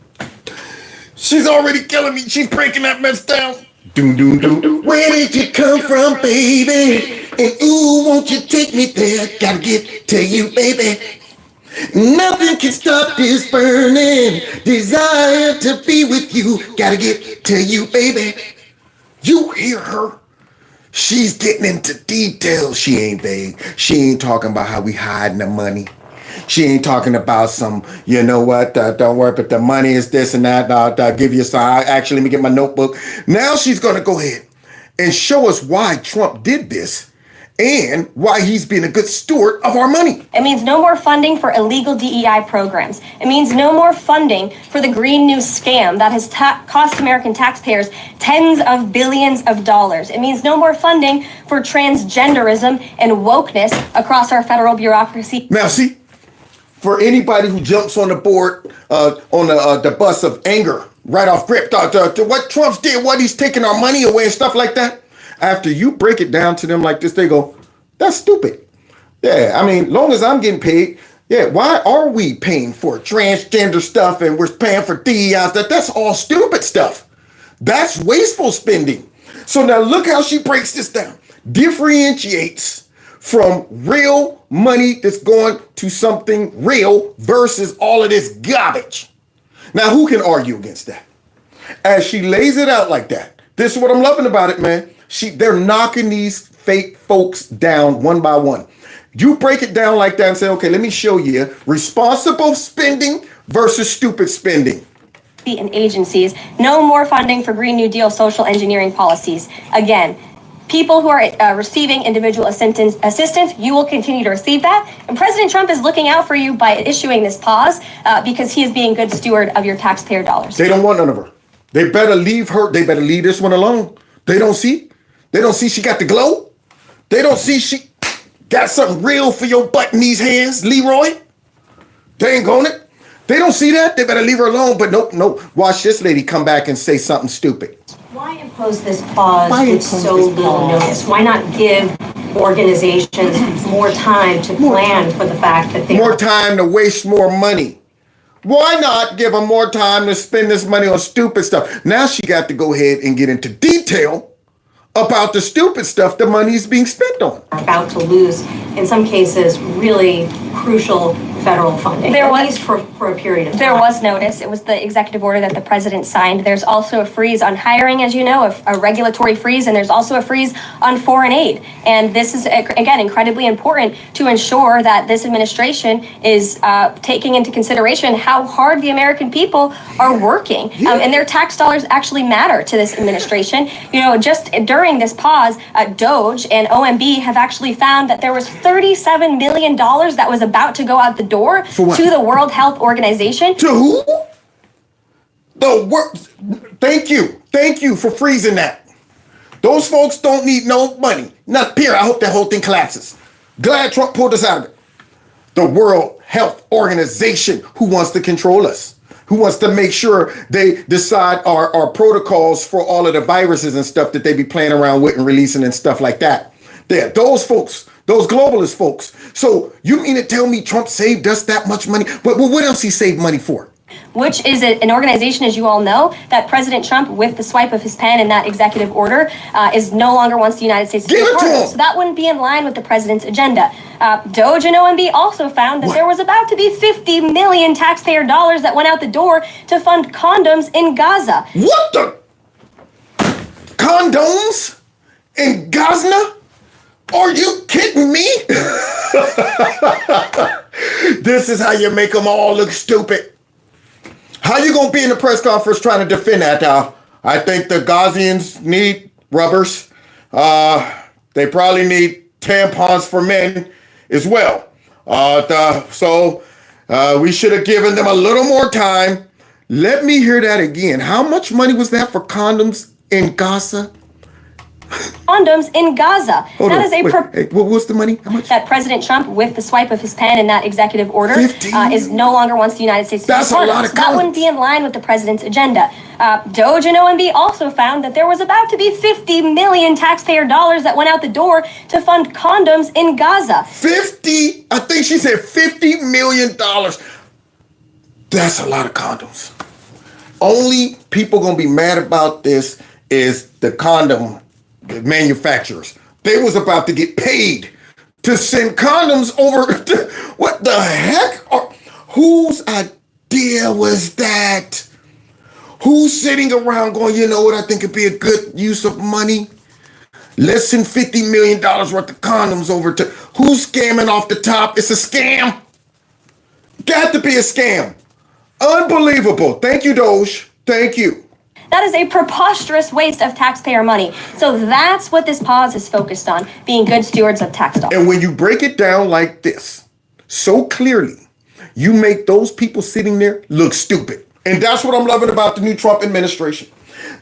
She's already killing me. She's breaking that mess down. Doom, doom, doom. Where did you come from, baby? And ooh, won't you take me there? Gotta get to you, baby. Nothing can stop this burning desire to be with you. Gotta get to you, baby. You hear her? She's getting into details. She ain't vague. She ain't talking about how we hiding the money. She ain't talking about some, you know what, don't worry, but the money is this and that. I'll give you some. Actually, let me get my notebook. Now she's going to go ahead and show us why Trump did this and why he's been a good steward of our money. It means no more funding for illegal DEI programs. It means no more funding for the Green New scam that has cost American taxpayers tens of billions of dollars. It means no more funding for transgenderism and wokeness across our federal bureaucracy. Now, see, for anybody who jumps on the board, on the bus of anger, right off grip, to what Trump's did, what he's taking our money away and stuff like that, after you break it down to them like this, they go, that's stupid. Yeah, I mean, long as I'm getting paid, yeah, why are we paying for transgender stuff and we're paying for DEI? That's all stupid stuff. That's wasteful spending. So now look how she breaks this down. Differentiates from real money that's going to something real versus all of this garbage. Now, who can argue against that? As she lays it out like that, this is what I'm loving about it, man. They're knocking these fake folks down one by one. You break it down like that and say, okay, let me show you responsible spending versus stupid spending. And agencies, no more funding for Green New Deal social engineering policies. Again, people who are receiving individual assistance, you will continue to receive that. And President Trump is looking out for you by issuing this pause because he is being good steward of your taxpayer dollars. They don't want none of her. They better leave her. They better leave this one alone. They don't see. They don't see she got the glow. They don't see she got something real for your butt in these hands, Leroy. They ain't going it. They don't see that. They better leave her alone. But nope. Watch this lady come back and say something stupid. Why impose this pause with so little notice? Why not give organizations more time to plan for the fact that they more time to waste more money? Why not give them more time to spend this money on stupid stuff? Now she got to go ahead and get into detail about the stupid stuff the money is being spent on. About to lose, in some cases, really crucial federal funding, at least for a period of time. There was notice. It was the executive order that the president signed. There's also a freeze on hiring, as you know, a regulatory freeze, and there's also a freeze on foreign aid. And this is, again, incredibly important to ensure that this administration is taking into consideration how hard the American people are working. And their tax dollars actually matter to this administration. You know, just during this pause, DOGE and OMB have actually found that there was $37 million that was about to go out the door to the World Health Organization. To who? The world. Thank you for freezing that. Those folks don't need no money. Not period. I hope that whole thing collapses. Glad Trump pulled us out of it. The World Health Organization, who wants to control us. who wants to make sure they decide our protocols for all of the viruses and stuff that they be playing around with and releasing and stuff like that. Those folks, those globalist folks. So you mean to tell me Trump saved us that much money? But what else he saved money for? Which is an organization, as you all know, that President Trump, with the swipe of his pen in that executive order, is no longer wants the United States to be part of. So that wouldn't be in line with the president's agenda. Doge and OMB also found that there was about to be 50 million taxpayer dollars that went out the door to fund condoms in Gaza. What the? Condoms in Gaza? Are you kidding me? This is how you make them all look stupid. How you gonna be in the press conference trying to defend that? I think the Ghazians need rubbers. They probably need tampons for men as well. So we should have given them a little more time. Let me hear that again. How much money was that for condoms in Gaza? Condoms in Gaza. What's the money? How much? That President Trump, with the swipe of his pen in that executive order, is no longer wants the United States to be part of. So that wouldn't be in line with the president's agenda. Doge and OMB also found that there was about to be 50 million taxpayer dollars that went out the door to fund condoms in Gaza. 50? I think she said $50 million. That's a lot of condoms. Only people gonna be mad about this is the condom manufacturers. They was about to get paid to send condoms over. What the heck? Whose idea was that? Who's sitting around going, you know what, I think it'd be a good use of money? Let's send $50 million worth of condoms over to, who's scamming off the top? It's a scam. Got to be a scam. Unbelievable. Thank you, Doge. Thank you. That is a preposterous waste of taxpayer money. So that's what this pause is focused on, being good stewards of tax dollars. And when you break it down like this, so clearly, you make those people sitting there look stupid. And that's what I'm loving about the new Trump administration.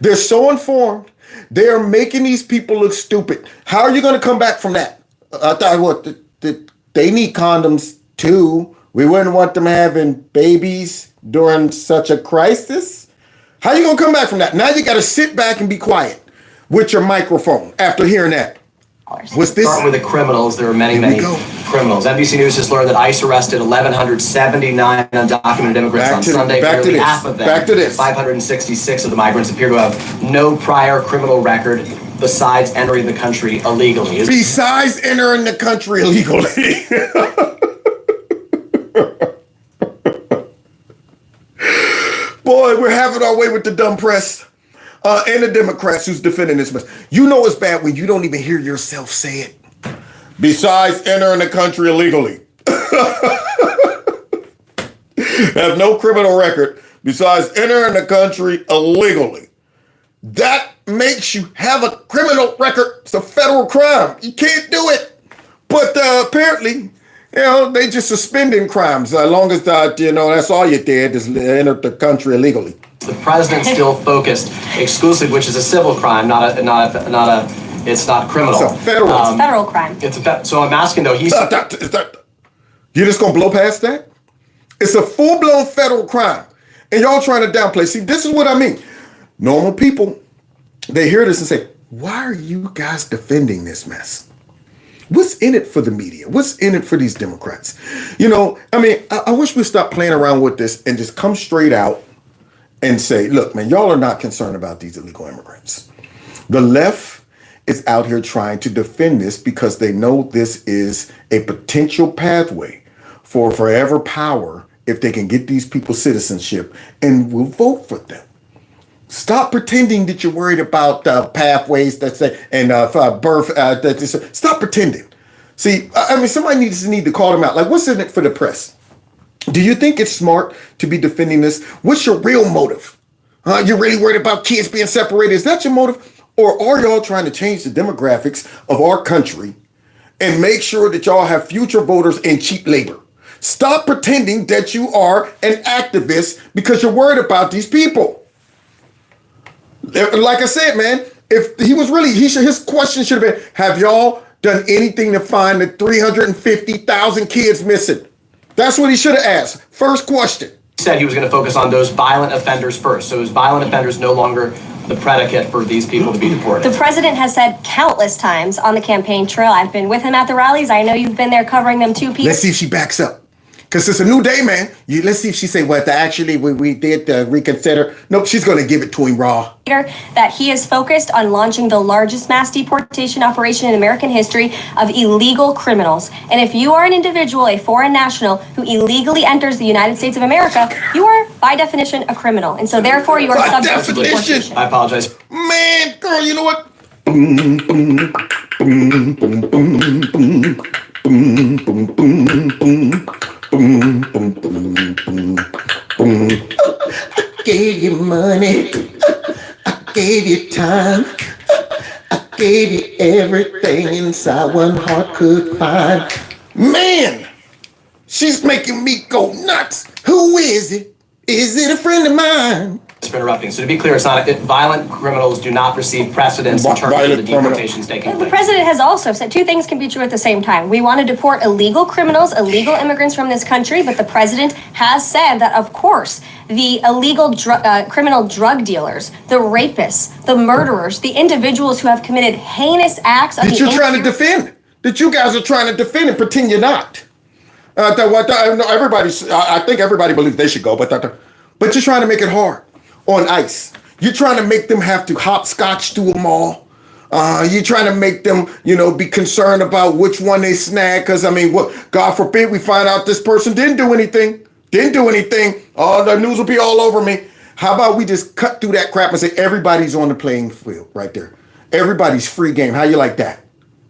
They're so informed. They're making these people look stupid. How are you going to come back from that? I thought, they need condoms too. We wouldn't want them having babies during such a crisis. How you gonna come back from that? Now you gotta sit back and be quiet with your microphone after hearing that. What's this? Starting with the criminals, there are many criminals. NBC News just learned that ICE arrested 1,179 undocumented immigrants on Sunday. Nearly half of them, 566 of the migrants, appear to have no prior criminal record besides entering the country illegally. Besides entering the country illegally. Boy, we're having our way with the dumb press and the Democrats who's defending this mess. You know it's bad when you don't even hear yourself say it. Besides entering the country illegally. Have no criminal record besides entering the country illegally. That makes you have a criminal record. It's a federal crime. You can't do it. But apparently, they just suspending crimes as long as that's all you did is enter the country illegally. The president still focused exclusively, which is a civil crime, it's not criminal. It's a federal. It's a federal crime. So I'm asking though, you're just gonna blow past that? It's a full-blown federal crime, and y'all trying to downplay. See, this is what I mean. Normal people, they hear this and say, "Why are you guys defending this mess? What's in it for the media? What's in it for these Democrats?" I wish we'd stop playing around with this and just come straight out and say, look, man, y'all are not concerned about these illegal immigrants. The left is out here trying to defend this because they know this is a potential pathway for forever power if they can get these people citizenship and will vote for them. Stop pretending that you're worried about pathways and birth. Stop pretending. See, somebody needs to call them out. Like, what's in it for the press? Do you think it's smart to be defending this? What's your real motive? You're really worried about kids being separated? Is that your motive? Or are y'all trying to change the demographics of our country and make sure that y'all have future voters and cheap labor? Stop pretending that you are an activist because you're worried about these people. Like I said, man, if he was really, his question should have been, have y'all done anything to find the 350,000 kids missing? That's what he should have asked. First question. said he was going to focus on those violent offenders first. So is violent offenders no longer the predicate for these people to be deported? The president has said countless times on the campaign trail. I've been with him at the rallies. I know you've been there covering them too, Peter. Let's see if she backs up. Because it's a new day, man. Let's see if she say, well, actually, we did reconsider. Nope, she's going to give it to him raw. That he is focused on launching the largest mass deportation operation in American history of illegal criminals. And if you are an individual, a foreign national, who illegally enters the United States of America, you are, by definition, a criminal. And so, therefore, you are subject to deportation. I apologize. Man, girl, you know what? I gave you money, I gave you time, I gave you everything inside one heart could find. Man, she's making me go nuts. Who is it? Is it a friend of mine? For interrupting. So to be clear, it's not violent criminals do not receive precedence in terms of the deportations taking place. The president has also said two things can be true at the same time. We want to deport illegal criminals, illegal immigrants from this country, but the president has said that, of course, the illegal criminal drug dealers, the rapists, the murderers, the individuals who have committed heinous acts of that you're trying to defend, that you guys are trying to defend and pretend you're not. I think everybody believes they should go, but you're trying to make it hard on ICE. You're trying to make them have to hopscotch through them all. You're trying to make them, be concerned about which one they snag. Because, God forbid we find out this person didn't do anything. Oh, the news will be all over me. How about we just cut through that crap and say everybody's on the playing field right there. Everybody's free game. How you like that?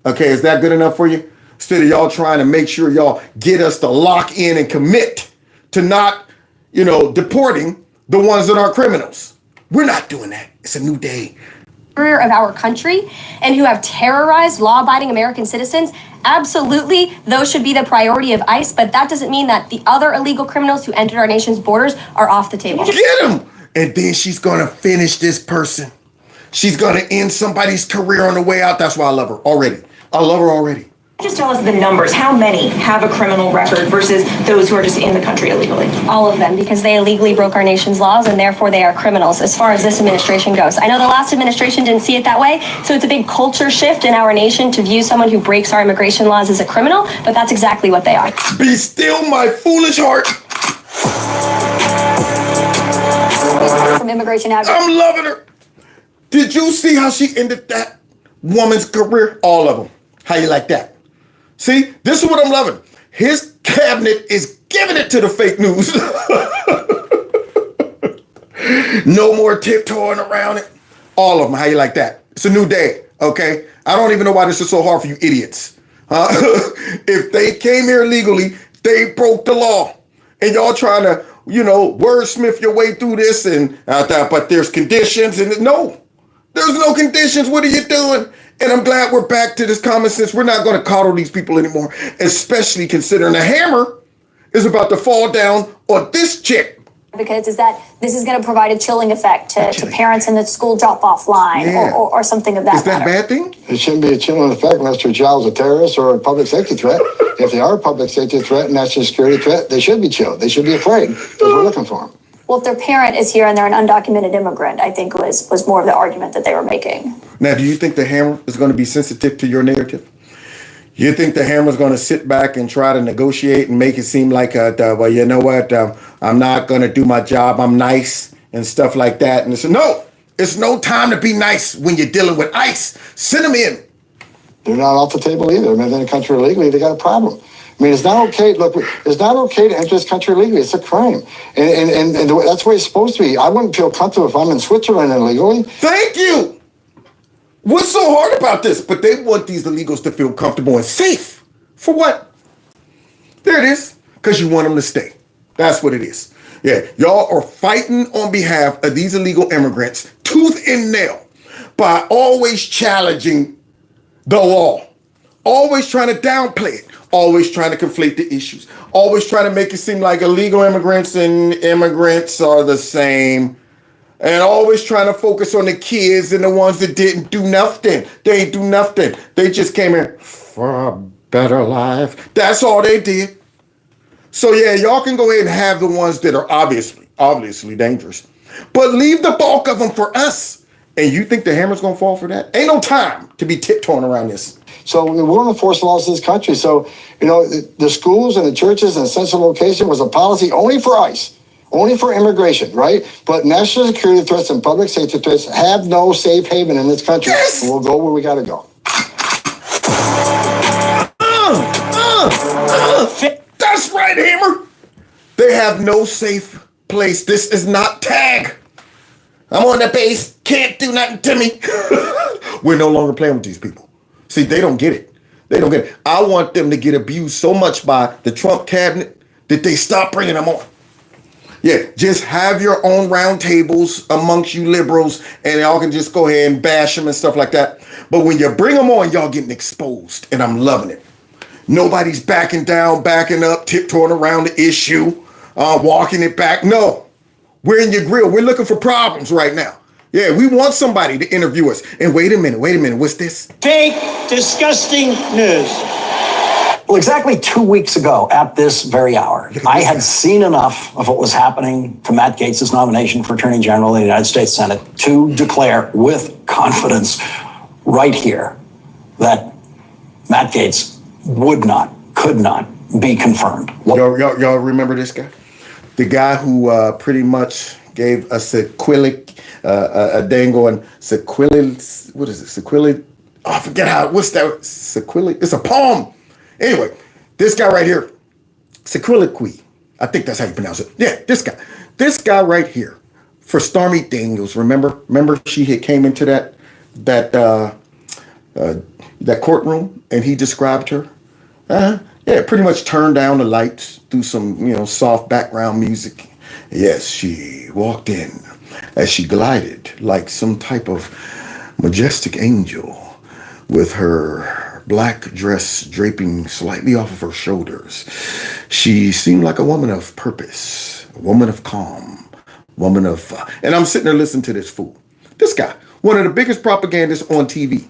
Okay, is that good enough for you? Instead of y'all trying to make sure y'all get us to lock in and commit to not, deporting the ones that are criminals. We're not doing that. It's a new day. Of our country and who have terrorized law-abiding American citizens, absolutely, those should be the priority of ICE, but that doesn't mean that the other illegal criminals who entered our nation's borders are off the table. Get them! And then she's gonna finish this person. She's gonna end somebody's career on the way out. That's why I love her already. I love her already. Just tell us the numbers. How many have a criminal record versus those who are just in the country illegally? All of them, because they illegally broke our nation's laws and therefore they are criminals as far as this administration goes. I know the last administration didn't see it that way, so it's a big culture shift in our nation to view someone who breaks our immigration laws as a criminal, but that's exactly what they are. Be still my foolish heart. Some immigration advocates. I'm loving her. Did you see how she ended that woman's career? All of them. How you like that? See, this is what I'm loving. His cabinet is giving it to the fake news. No more tiptoeing around it. All of them. How you like that? It's a new day, okay? I don't even know why this is so hard for you idiots. If they came here legally, they broke the law. And y'all trying to, wordsmith your way through this and but there's conditions and no, there's no conditions. What are you doing? And I'm glad we're back to this common sense. We're not going to coddle these people anymore, especially considering the hammer is about to fall down on this chick. Advocates is that this is going to provide a chilling effect to parents in the school drop-off line or something of that Is that a bad thing? It shouldn't be a chilling effect unless your child's a terrorist or a public safety threat. If they are a public safety threat and national security threat, they should be chilled. They should be afraid because we're looking for them. Well, if their parent is here and they're an undocumented immigrant, I think was more of the argument that they were making. Now, do you think the hammer is going to be sensitive to your narrative? You think the hammer's going to sit back and try to negotiate and make it seem like, well, you know what, I'm not going to do my job, I'm nice and stuff like that. And it's no, it's no time to be nice when you're dealing with ICE. Send them in. They're not off the table either. If they're in the country illegally, they got a problem. It's not okay. Look, it's not okay to enter this country illegally. It's a crime. And that's the way it's supposed to be. I wouldn't feel comfortable if I'm in Switzerland illegally. Thank you. What's so hard about this? But they want these illegals to feel comfortable and safe. For what? There it is. Because you want them to stay. That's what it is. Yeah, y'all are fighting on behalf of these illegal immigrants tooth and nail by always challenging the law. Always trying to downplay it. Always trying to conflate the issues. Always trying to make it seem like illegal immigrants and immigrants are the same. And always trying to focus on the kids and the ones that didn't do nothing. They ain't do nothing. They just came here for a better life. That's all they did. So yeah, y'all can go ahead and have the ones that are obviously dangerous. But leave the bulk of them for us. And you think the hammer's gonna fall for that? Ain't no time to be tiptoeing around this. So we won't enforce laws in this country. So, the schools and the churches and central location was a policy only for ICE, only for immigration, right? But national security threats and public safety threats have no safe haven in this country. Yes! We'll go where we gotta go. That's right, Hammer. They have no safe place. This is not tag. I'm on the base. Can't do nothing to me. We're no longer playing with these people. See, they don't get it. They don't get it. I want them to get abused so much by the Trump cabinet that they stop bringing them on. Yeah, just have your own round tables amongst you liberals and y'all can just go ahead and bash them and stuff like that. But when you bring them on, y'all getting exposed and I'm loving it. Nobody's backing down, backing up, tiptoeing around the issue, walking it back. No, we're in your grill. We're looking for problems right now. Yeah, we want somebody to interview us. And wait a minute, what's this? Fake, disgusting news. Well, exactly 2 weeks ago at this very hour, I had seen enough of what was happening to Matt Gaetz' nomination for Attorney General in the United States Senate to declare with confidence right here that Matt Gaetz could not be confirmed. Y'all remember this guy? The guy who pretty much gave a sequelic, a dango and sequelic, what is it? Sequelic, I forget what's that? Sequelic, it's a poem. Anyway, this guy right here, sequeliqui, I think that's how you pronounce it. Yeah, this guy right here, for Stormy Daniels, remember she had came into that courtroom and he described her. Yeah, pretty much turned down the lights, do some, soft background music. Yes, she walked in as she glided like some type of majestic angel with her black dress draping slightly off of her shoulders. She seemed like a woman of purpose, a woman of calm, woman of... and I'm sitting there listening to this fool. This guy, one of the biggest propagandists on TV.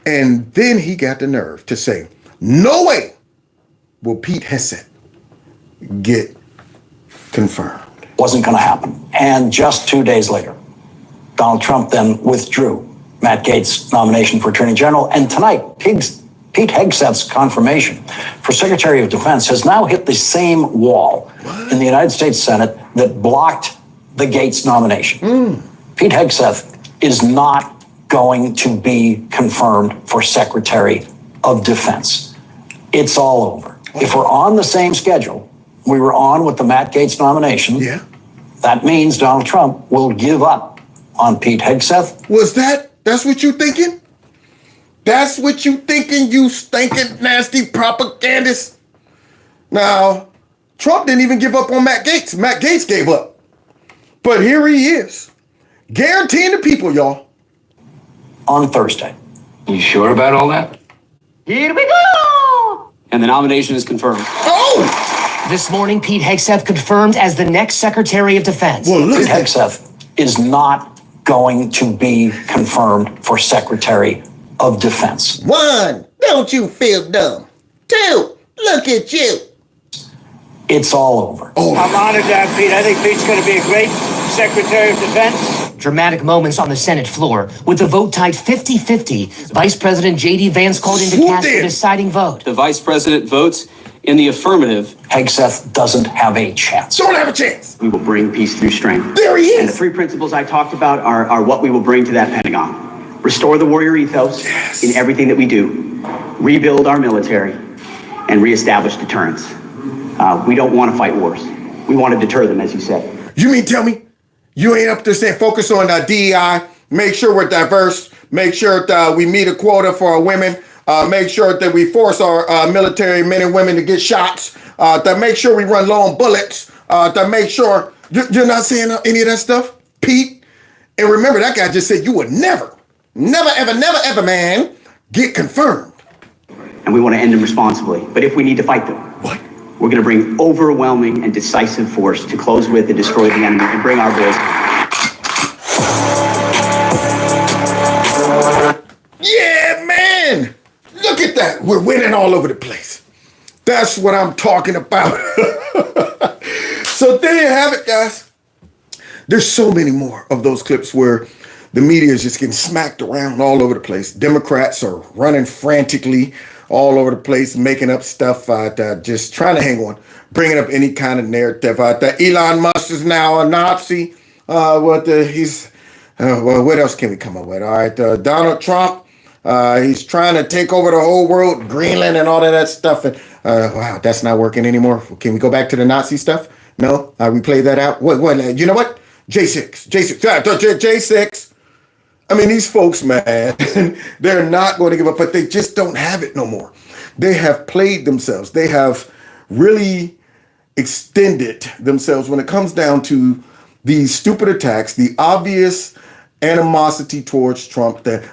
And then he got the nerve to say, no way will Pete Hegseth get confirmed. Wasn't going to happen. And just 2 days later, Donald Trump then withdrew Matt Gaetz' nomination for Attorney General. And tonight, Pete Hegseth's confirmation for Secretary of Defense has now hit the same wall in the United States Senate that blocked the Gaetz nomination. Pete Hegseth is not going to be confirmed for Secretary of Defense. It's all over. If we're on the same schedule we were on with the Matt Gaetz nomination, that means Donald Trump will give up on Pete Hegseth. That's what you thinking? That's what you thinking, you stinking, nasty propagandist? Now, Trump didn't even give up on Matt Gaetz. Matt Gaetz gave up. But here he is, guaranteeing the people, y'all. On Thursday. You sure about all that? Here we go! And the nomination is confirmed. Oh! This morning, Pete Hegseth confirmed as the next Secretary of Defense. Well, Pete Hegseth is not going to be confirmed for Secretary of Defense. 1, don't you feel dumb? 2, look at you. It's all over. I'm honored to have Pete. I think Pete's going to be a great Secretary of Defense. Dramatic moments on the Senate floor. With the vote tied 50-50, Vice President J.D. Vance called in to cast the deciding vote. The Vice President votes in the affirmative. Hegseth doesn't have a chance. Don't have a chance. We will bring peace through strength. There he is. And the 3 principles I talked about are what we will bring to that Pentagon. Restore the warrior ethos in everything that we do. Rebuild our military and reestablish deterrence. We don't want to fight wars. We want to deter them, as you said. You mean tell me you ain't up there saying focus on DEI, make sure we're diverse, make sure that we meet a quota for our women, make sure that we force our military men and women to get shots, to make sure we run low on bullets, to make sure you're not saying any of that stuff, Pete? And remember, that guy just said you would never, ever, man, get confirmed. And we want to end them responsibly. But if we need to fight them, we're going to bring overwhelming and decisive force to close with and destroy the enemy and bring our boys. Yeah, man. Look at that. We're winning all over the place. That's what I'm talking about. So there you have it, guys. There's so many more of those clips where the media is just getting smacked around all over the place. Democrats are running frantically all over the place, making up stuff, just trying to hang on, bringing up any kind of narrative. Elon Musk is now a Nazi. Well, what else can we come up with? All right, Donald Trump, he's trying to take over the whole world, Greenland and all of that stuff. And wow, that's not working anymore. Can we go back to the Nazi stuff? No, we play that out. What? You know what? J6. I mean, these folks, man, they're not going to give up, but they just don't have it no more. They have played themselves. They have really extended themselves when it comes down to these stupid attacks, the obvious animosity towards Trump, the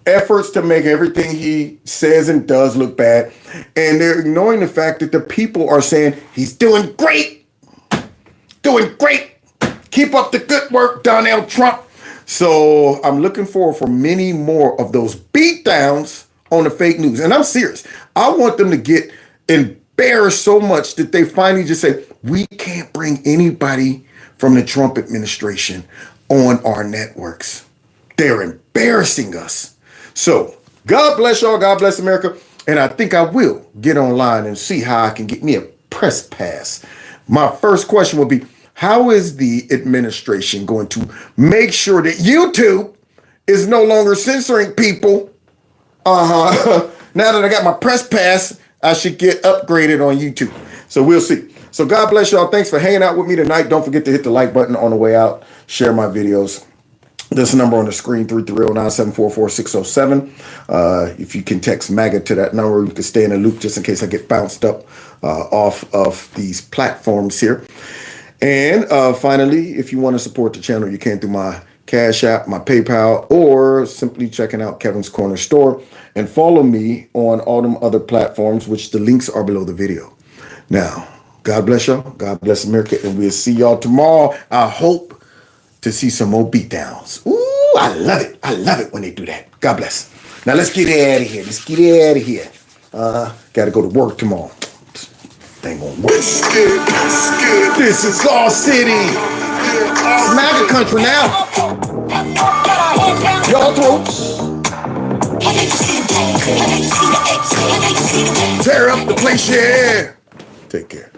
efforts to make everything he says and does look bad. And they're ignoring the fact that the people are saying, he's doing great. Doing great. Keep up the good work, Donald Trump. So I'm looking forward for many more of those beatdowns on the fake news. And I'm serious. I want them to get embarrassed so much that they finally just say, we can't bring anybody from the Trump administration on our networks. They're embarrassing us. So God bless y'all. God bless America. And I think I will get online and see how I can get me a press pass. My first question would be, how is the administration going to make sure that YouTube is no longer censoring people? Now that I got my press pass, I should get upgraded on YouTube. So we'll see. So God bless y'all. Thanks for hanging out with me tonight. Don't forget to hit the like button on the way out. Share my videos. This number on the screen, 330-974-4607. If you can text MAGA to that number, you can stay in the loop just in case I get bounced up off of these platforms here. And finally, if you want to support the channel, you can through my Cash App, my PayPal, or simply checking out Kevin's Corner Store. And follow me on all them other platforms, which the links are below the video. Now, God bless y'all. God bless America. And we'll see y'all tomorrow. I hope to see some more beatdowns. Ooh, I love it. I love it when they do that. God bless. Now, let's get out of here. Got to go to work tomorrow. They ain't gonna work. This is our city. It's MAGA country now. Y'all throats. Tear up the place, yeah. Take care.